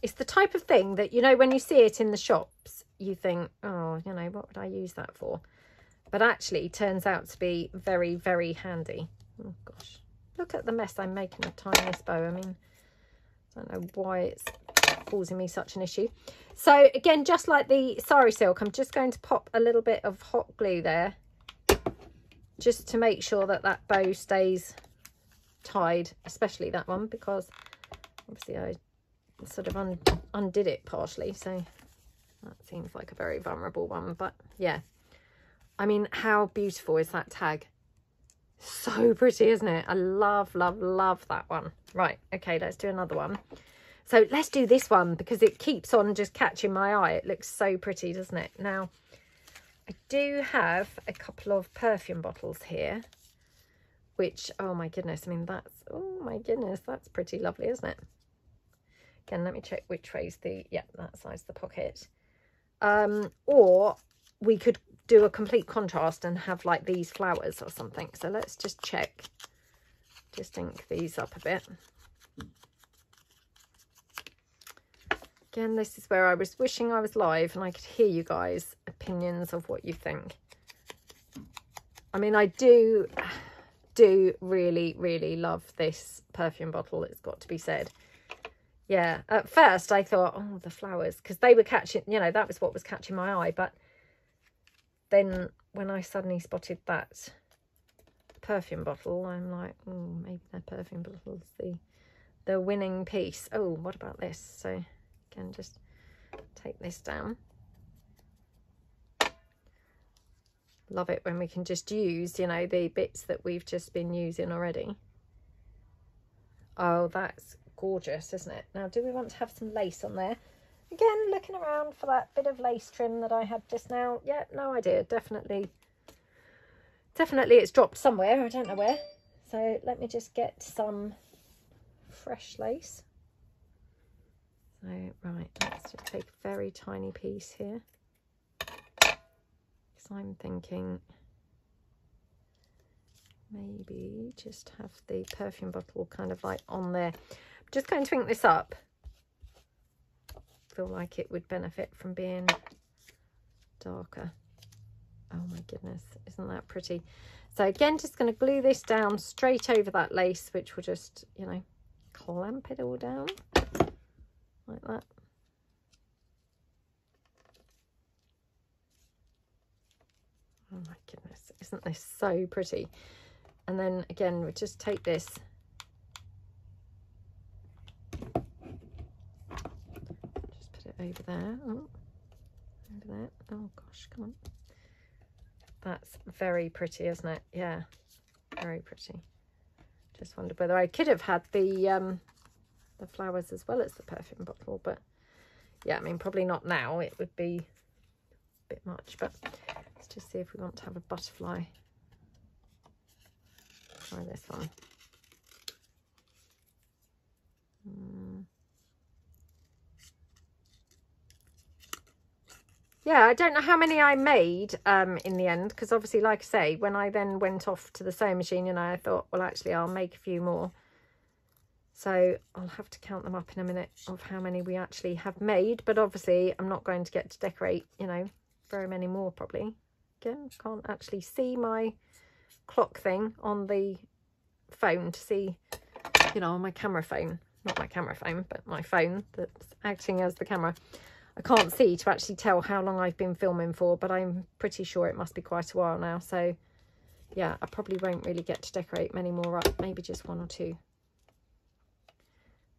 It's the type of thing that, you know, when you see it in the shops, you think, oh, you know, what would I use that for? But actually turns out to be very, very handy. Oh gosh, look at the mess I'm making of tying this bow. I mean, I don't know why it's causing me such an issue. So again, just like the sari silk, I'm just going to pop a little bit of hot glue there, just to make sure that that bow stays tied, especially that one, because obviously I sort of undid it partially, so that seems like a very vulnerable one. But yeah, I mean, how beautiful is that tag? So pretty, isn't it? I love, love, love that one. Right, okay, let's do another one. So let's do this one because it keeps on just catching my eye. It looks so pretty, doesn't it? Now, I do have a couple of perfume bottles here, which, oh my goodness, I mean, that's, oh my goodness, that's pretty lovely, isn't it? Again, let me check which way's the, yeah, that side's the pocket. Or we could do a complete contrast and have like these flowers or something. So let's just check, just ink these up a bit. Again, this is where I was wishing I was live and I could hear you guys' opinions of what you think. I mean, I do really, really love this perfume bottle, it's got to be said. Yeah, at first I thought, oh, the flowers, because they were catching, you know, that was what was catching my eye. But then when I suddenly spotted that perfume bottle, I'm like, oh, maybe that perfume bottle's the winning piece. Oh, what about this? So again, just take this down. Love it when we can just use, you know, the bits that we've just been using already. Oh, that's gorgeous, isn't it? Now, do we want to have some lace on there? Again, looking around for that bit of lace trim that I had just now. Yeah, no idea. Definitely it's dropped somewhere. I don't know where. So let me just get some fresh lace. So, right, let's just take a very tiny piece here. Because I'm thinking maybe just have the perfume bottle kind of like on there. I'm just going to ink this up. Feel like it would benefit from being darker. Oh my goodness, isn't that pretty? So again, just going to glue this down straight over that lace, which will just, you know, clamp it all down like that. Oh my goodness, isn't this so pretty? And then again, we'll just take this, just put it over there. Oh, over there. Oh gosh, come on. That's very pretty, isn't it? Yeah, very pretty. Just wondered whether I could have had the flowers as well as the perfume bottle, but yeah, I mean, probably not now. It would be a bit much, but let's just see if we want to have a butterfly. Try this one. Yeah, I don't know how many I made in the end, because obviously, like I say, when I then went off to the sewing machine, you know, I thought, well, actually, I'll make a few more. So I'll have to count them up in a minute of how many we actually have made. But obviously, I'm not going to get to decorate, you know, very many more probably. Again, can't actually see my clock thing on the phone to see, you know, on my camera phone. Not my camera phone, but my phone that's acting as the camera. I can't see to actually tell how long I've been filming for, but I'm pretty sure it must be quite a while now. So yeah, I probably won't really get to decorate many more up, maybe just one or two.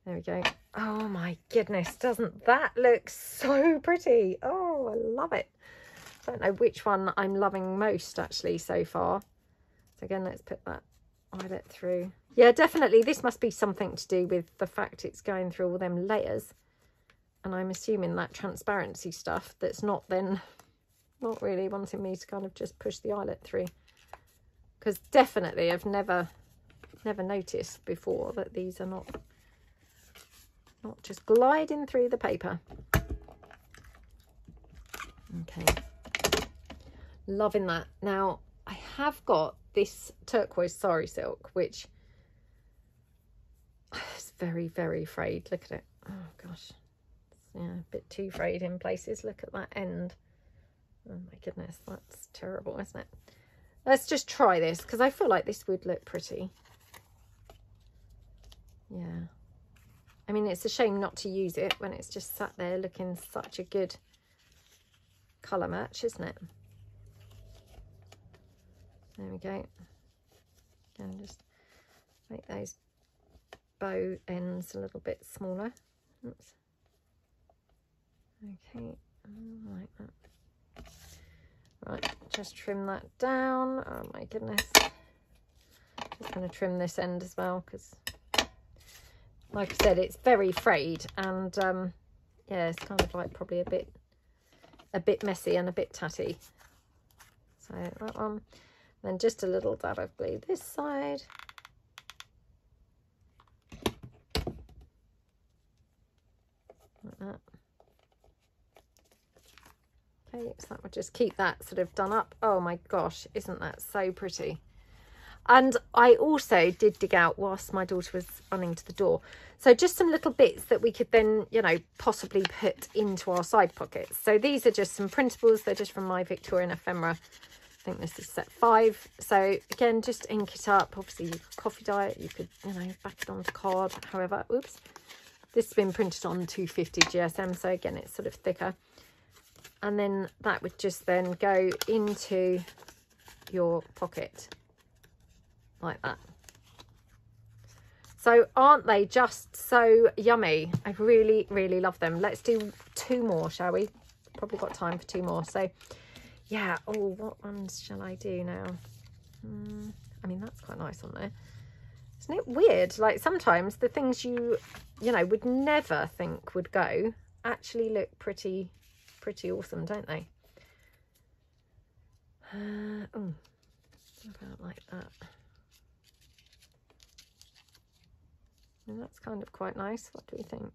There we go. Oh my goodness, doesn't that look so pretty? Oh, I love it. I don't know which one I'm loving most actually so far. So again, let's put that eyelet through. Yeah, definitely this must be something to do with the fact it's going through all them layers. And I'm assuming that transparency stuff that's not then, not really wanting me to kind of just push the eyelet through. Because definitely I've never noticed before that these are not just gliding through the paper. Okay. Loving that. Now, I have got this turquoise sari silk, which is very, very frayed. Look at it. Oh gosh. Yeah, a bit too frayed in places. Look at that end. Oh my goodness, that's terrible, isn't it? Let's just try this, because I feel like this would look pretty. Yeah. I mean, it's a shame not to use it when it's just sat there looking such a good colour match, isn't it? There we go. And just make those bow ends a little bit smaller. Oops. Okay, like that. Right, just trim that down. Oh my goodness. Just going to trim this end as well, because like I said, it's very frayed, and yeah, it's kind of like probably a bit messy and a bit tatty. So that one, then just a little dab of glue this side. Like that. Okay, so that would just keep that sort of done up. Oh my gosh, isn't that so pretty? And I also did dig out whilst my daughter was running to the door. So just some little bits that we could then, you know, possibly put into our side pockets. So these are just some printables. They're just from my Victorian ephemera. I think this is set 5. So again, just ink it up. Obviously, coffee dye. You could, you know, back it onto card. However, oops. This has been printed on 250 GSM. So again, it's sort of thicker. And then that would just then go into your pocket like that. So aren't they just so yummy? I really, really love them. Let's do 2 more, shall we? Probably got time for 2 more. So yeah. Oh, what ones shall I do now? I mean, that's quite nice on there. Isn't it weird? Like sometimes the things you know, would never think would go actually look pretty awesome, don't they? Oh, about like that. And that's kind of quite nice. What do we think?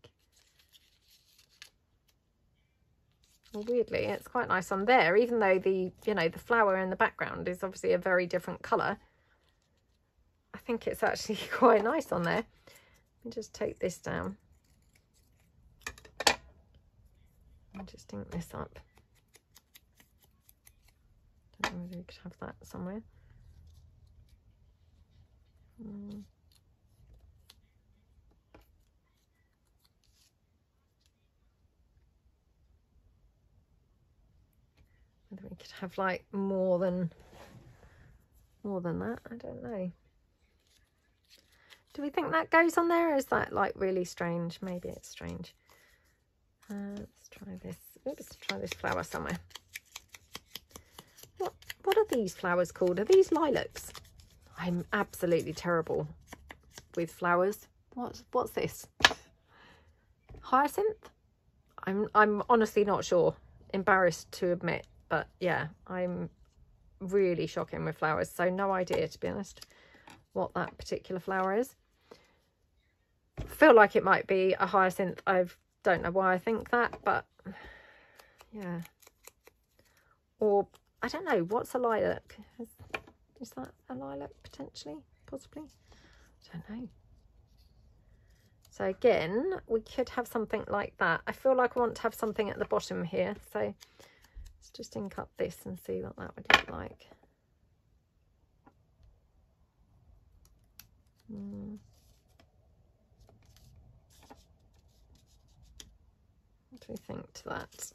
Well, weirdly, it's quite nice on there, even though the, you know, the flower in the background is obviously a very different colour. I think it's actually quite nice on there. Let me just take this down. I'll just ink this up. Don't know whether we could have that somewhere. Whether we could have like more than that, I don't know. Do we think that goes on there, or is that like really strange? Maybe it's strange. Let's try this. Oops, try this flower somewhere. What are these flowers called? Are these lilacs? I'm absolutely terrible with flowers. What's this? Hyacinth? I'm honestly not sure. Embarrassed to admit, but yeah, I'm really shocking with flowers. So no idea, to be honest, what that particular flower is. I feel like it might be a hyacinth. I don't know why I think that, but yeah. Or I don't know, what's a lilac? Is that a lilac potentially? Possibly? I don't know. So again, we could have something like that. I feel like I want to have something at the bottom here. So let's just ink up this and see what that would look like. What do we think to that?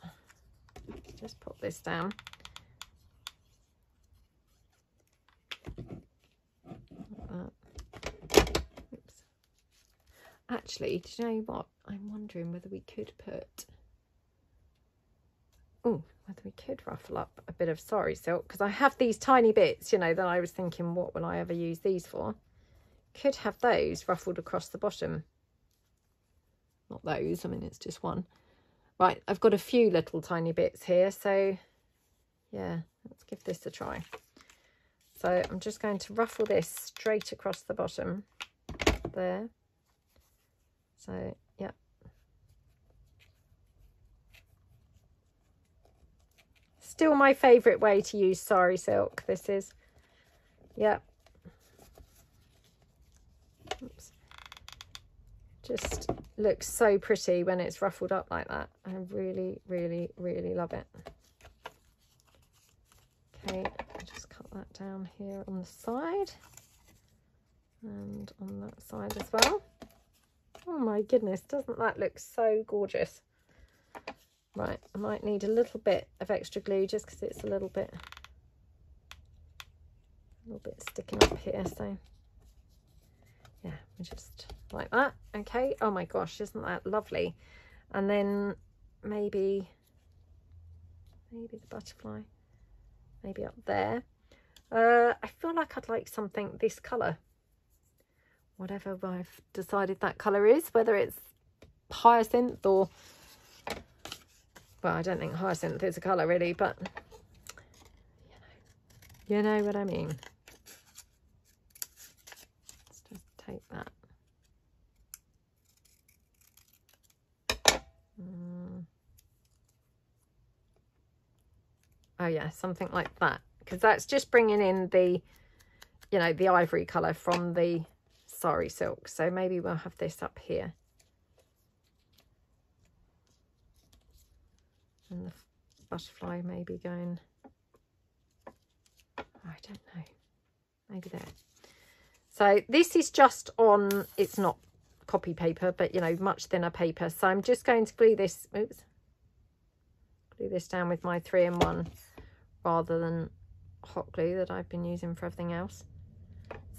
Just pop this down. Like that. Oops. Actually, do you know what? I'm wondering whether we could put... Oh, whether we could ruffle up a bit of sari silk, because I have these tiny bits, you know, that I was thinking, what will I ever use these for? Could have those ruffled across the bottom. Not those, I mean, it's just one. Right, I've got a few little tiny bits here, so yeah, let's give this a try. So I'm just going to ruffle this straight across the bottom there. So yeah. Still my favourite way to use sari silk, this is. Yeah. Oops. Just looks so pretty when it's ruffled up like that. I really, really, really love it. Okay, I'll just cut that down here on the side and on that side as well. Oh my goodness, doesn't that look so gorgeous? Right, I might need a little bit of extra glue just because it's a little bit sticking up here, so yeah, we just like that. Okay, oh my gosh, isn't that lovely? And then maybe the butterfly, maybe up there. I feel like I'd like something this colour, whatever I've decided that colour is, whether it's hyacinth or, well, I don't think hyacinth is a colour really, but you know what I mean. Let's just take that. Oh yeah, something like that, because that's just bringing in the, you know, the ivory colour from the sari silk. So maybe we'll have this up here, and the butterfly maybe going, I don't know, maybe there. So this is just on, it's not copy paper, but you know, much thinner paper. So I'm just going to glue this, oops, glue this down with my 3-in-1 rather than hot glue that I've been using for everything else.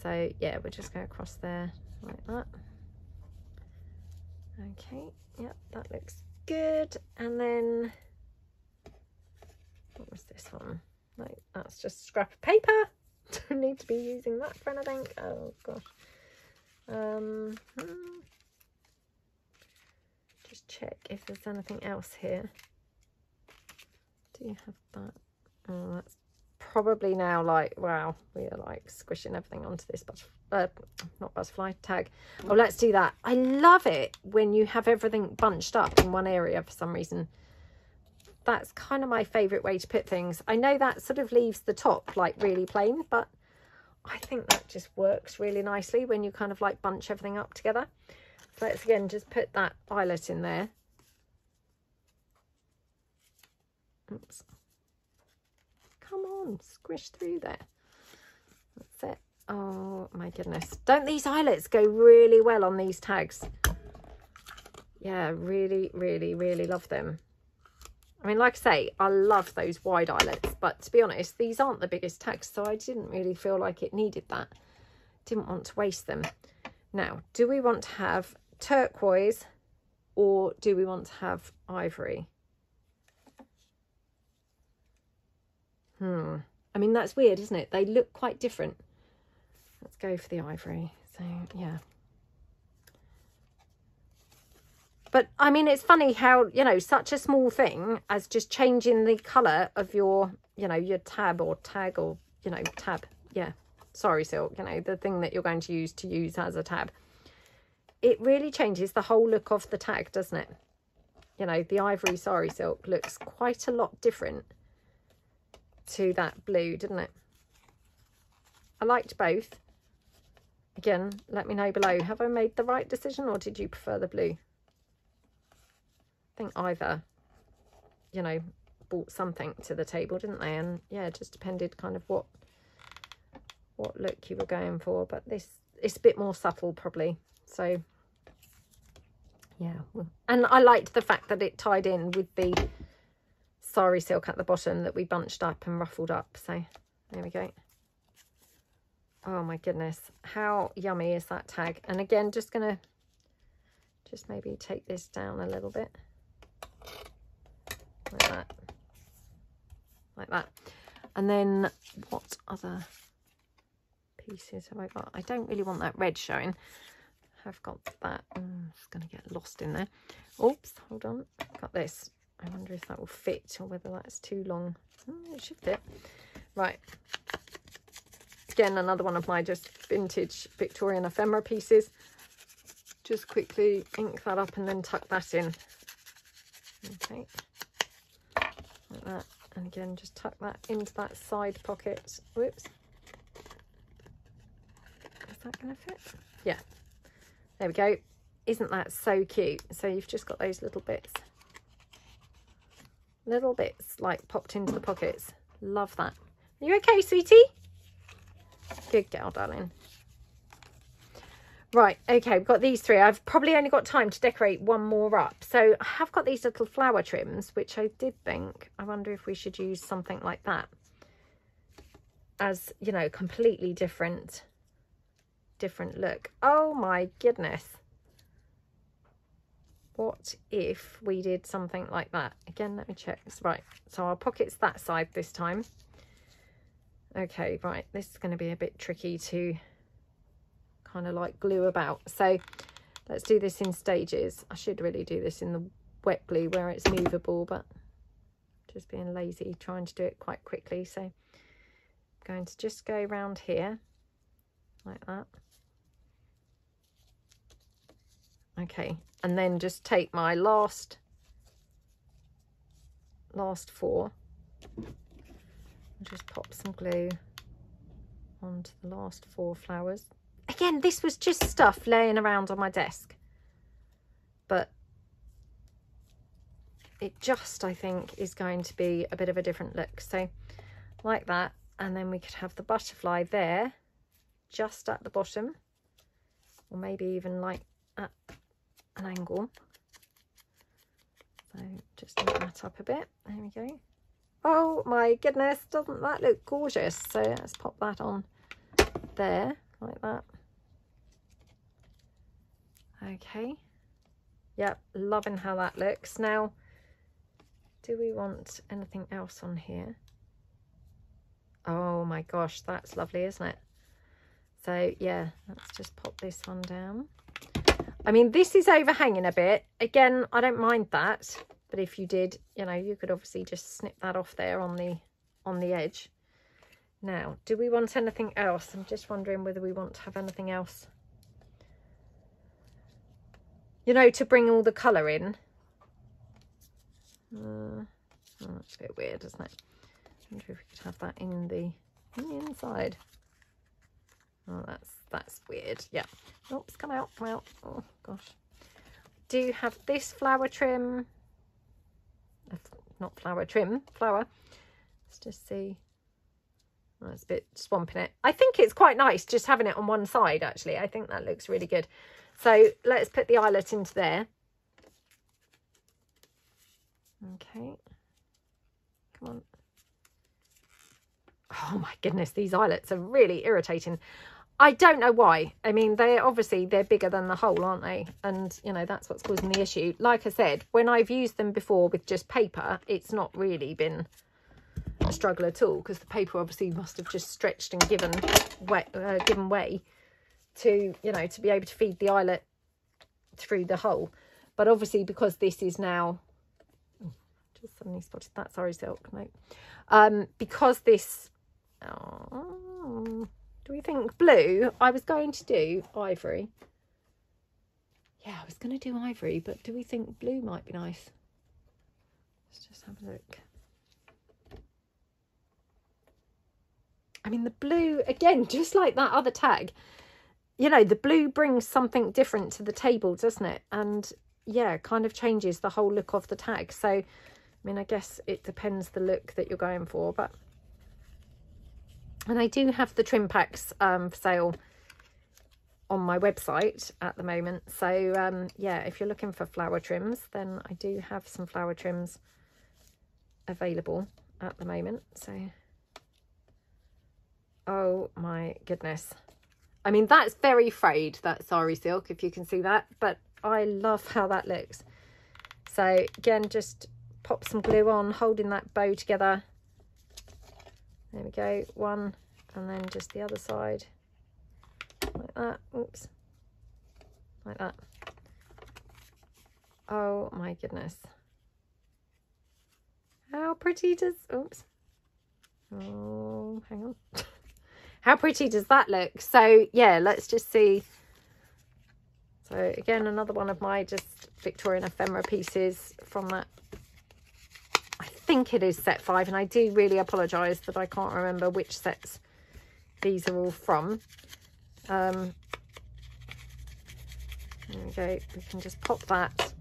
So yeah, we're just going across there like that. Okay, yep, that looks good. And then what was this one? No, that's just a scrap of paper. Don't need to be using that for anything. Oh gosh. Just check if there's anything else here. Do you have that? Oh, that's probably now like, wow, we are like squishing everything onto this not butterfly tag. Oh, let's do that. I love it when you have everything bunched up in one area for some reason. That's kind of my favorite way to put things. I know that sort of leaves the top like really plain, but I think that just works really nicely when you kind of like bunch everything up together. So let's again just put that eyelet in there. Oops. Come on, squish through there. That's it. Oh my goodness. Don't these eyelets go really well on these tags? Yeah, really, really, really love them. I mean, like I say, I love those wide eyelets, but to be honest, these aren't the biggest tags, so I didn't really feel like it needed that. Didn't want to waste them. Now, do we want to have turquoise or do we want to have ivory? I mean, that's weird, isn't it? They look quite different. Let's go for the ivory. So, yeah. But, I mean, it's funny how, you know, such a small thing as just changing the colour of your, you know, your tab or tag or, you know, tab. Yeah, sari silk, you know, the thing that you're going to use as a tab. It really changes the whole look of the tag, doesn't it? You know, the ivory sari silk looks quite a lot different to that blue, didn't it? I liked both. Again, let me know below. Have I made the right decision or did you prefer the blue? I think either, you know, brought something to the table, didn't they? And yeah, it just depended kind of what look you were going for. But this, it's a bit more subtle probably. So yeah, and I liked the fact that it tied in with the sari silk at the bottom that we bunched up and ruffled up. So there we go. Oh my goodness, how yummy is that tag? And again, just gonna maybe take this down a little bit like that. And then what other pieces have I got? I don't really want that red showing. I've got that. It's gonna get lost in there. Oops, hold on. Got this. I wonder if that will fit or whether that's too long. It should fit. Right. Again, another one of my just vintage Victorian ephemera pieces. Just quickly ink that up and then tuck that in. Okay. Like that. And again, just tuck that into that side pocket. Whoops. that going to fit? Yeah. There we go. Isn't that so cute? So you've just got those little bits like popped into the pockets. Love that. Are you okay, sweetie? Good girl, darling. Right, okay, we've got these three. I've probably only got time to decorate one more up. So I have got these little flower trims, which I did think, I wonder if we should use something like that as, you know, completely different look. Oh my goodness. What if we did something like that? Again, let me check. Right, so our pocket's that side this time. Okay, right, this is going to be a bit tricky to kind of like glue about. So let's do this in stages. I should really do this in the wet glue where it's movable, but just being lazy, trying to do it quite quickly. So I'm going to just go around here like that. Okay, and then just take my last four and just pop some glue onto the last four flowers. Again, this was just stuff laying around on my desk, but it just, I think, is going to be a bit of a different look. So like that, and then we could have the butterfly there just at the bottom, or maybe even like at an angle. So just lift that up a bit. There we go. Oh my goodness, doesn't that look gorgeous? So let's pop that on there like that. Okay, yep, loving how that looks. Now, do we want anything else on here? Oh my gosh, that's lovely, isn't it? So yeah, let's just pop this one down. I mean, this is overhanging a bit. Again, I don't mind that, but if you did, you know, you could obviously just snip that off there on the edge. Now, do we want anything else? I'm just wondering whether we want to have anything else, you know, to bring all the colour in. Oh, that's a bit weird, isn't it? I wonder if we could have that in the inside. Oh, that's weird. Yeah. Oops, come out. Oh gosh. Do have this flower trim. Not flower trim, flower. Let's just see. Oh, it's a bit swamping it. I think it's quite nice just having it on one side, actually. I think that looks really good. So let's put the eyelet into there. Okay. Come on. Oh my goodness, these eyelets are really irritating. I don't know why. I mean, they're bigger than the hole, aren't they? And, you know, that's what's causing the issue. Like I said, when I've used them before with just paper, it's not really been a struggle at all, because the paper obviously must have just stretched and given way to, you know, to be able to feed the eyelet through the hole. But obviously, because this is now, just suddenly spotted that, sorry, silk, no. Because this, do we think blue? I was going to do ivory. Yeah, I was going to do ivory, but do we think blue might be nice? Let's just have a look. I mean, the blue, again, just like that other tag, you know, the blue brings something different to the table, doesn't it? And yeah, kind of changes the whole look of the tag. So, I mean, I guess it depends the look that you're going for, but... And I do have the trim packs for sale on my website at the moment. So, yeah, if you're looking for flower trims, then I do have some flower trims available at the moment. So, oh my goodness. I mean, that's very frayed, that sari silk, if you can see that. But I love how that looks. So, again, just pop some glue on, holding that bow together. There we go, one, and then just the other side, like that, oops, like that. Oh my goodness. How pretty does, oops, oh, hang on. How pretty does that look? So yeah, let's just see. So again, another one of my just Victorian ephemera pieces from that. I think it is set 5, and I do really apologise that I can't remember which sets these are all from. There we go. We can just pop that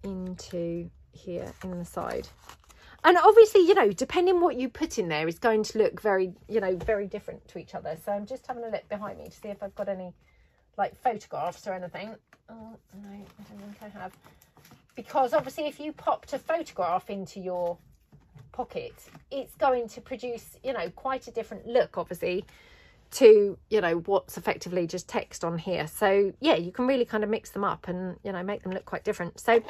into here in the side. And obviously, you know, depending what you put in there is going to look very, you know, very different to each other. So I'm just having a look behind me to see if I've got any like photographs or anything. Oh, no, I don't think I have. Because obviously if you popped a photograph into your pocket, it's going to produce, you know, quite a different look, obviously, to, you know, what's effectively just text on here. So yeah, you can really kind of mix them up and, you know, make them look quite different. So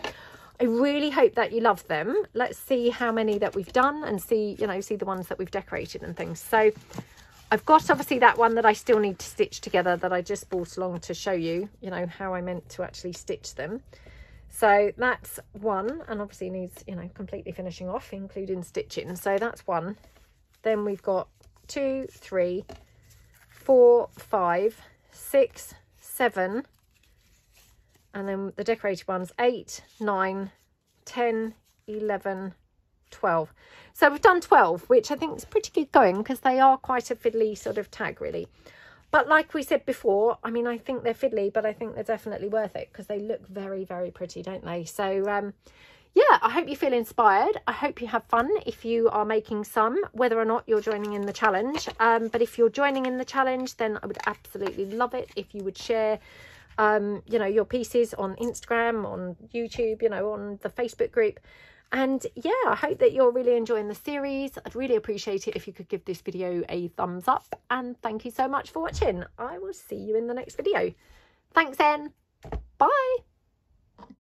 I really hope that you love them. Let's see how many that we've done and see, you know, see the ones that we've decorated and things. So I've got obviously that one that I still need to stitch together that I just brought along to show you, you know, how I meant to actually stitch them. So that's one, and obviously needs, you know, completely finishing off, including stitching. So that's one. Then we've got 2, 3, 4, 5, 6, 7, and then the decorated ones 8, 9, 10, 11, 12. So we've done 12, which I think is pretty good going because they are quite a fiddly sort of tag, really. But like we said before, I mean, I think they're fiddly, but I think they're definitely worth it because they look very, very pretty, don't they? So yeah, I hope you feel inspired. I hope you have fun if you are making some, whether or not you're joining in the challenge. But if you're joining in the challenge, then I would absolutely love it if you would share, you know, your pieces on Instagram, on YouTube, you know, on the Facebook group. And yeah, I hope that you're really enjoying the series. I'd really appreciate it if you could give this video a thumbs up. And thank you so much for watching. I will see you in the next video. Thanks, then. Bye.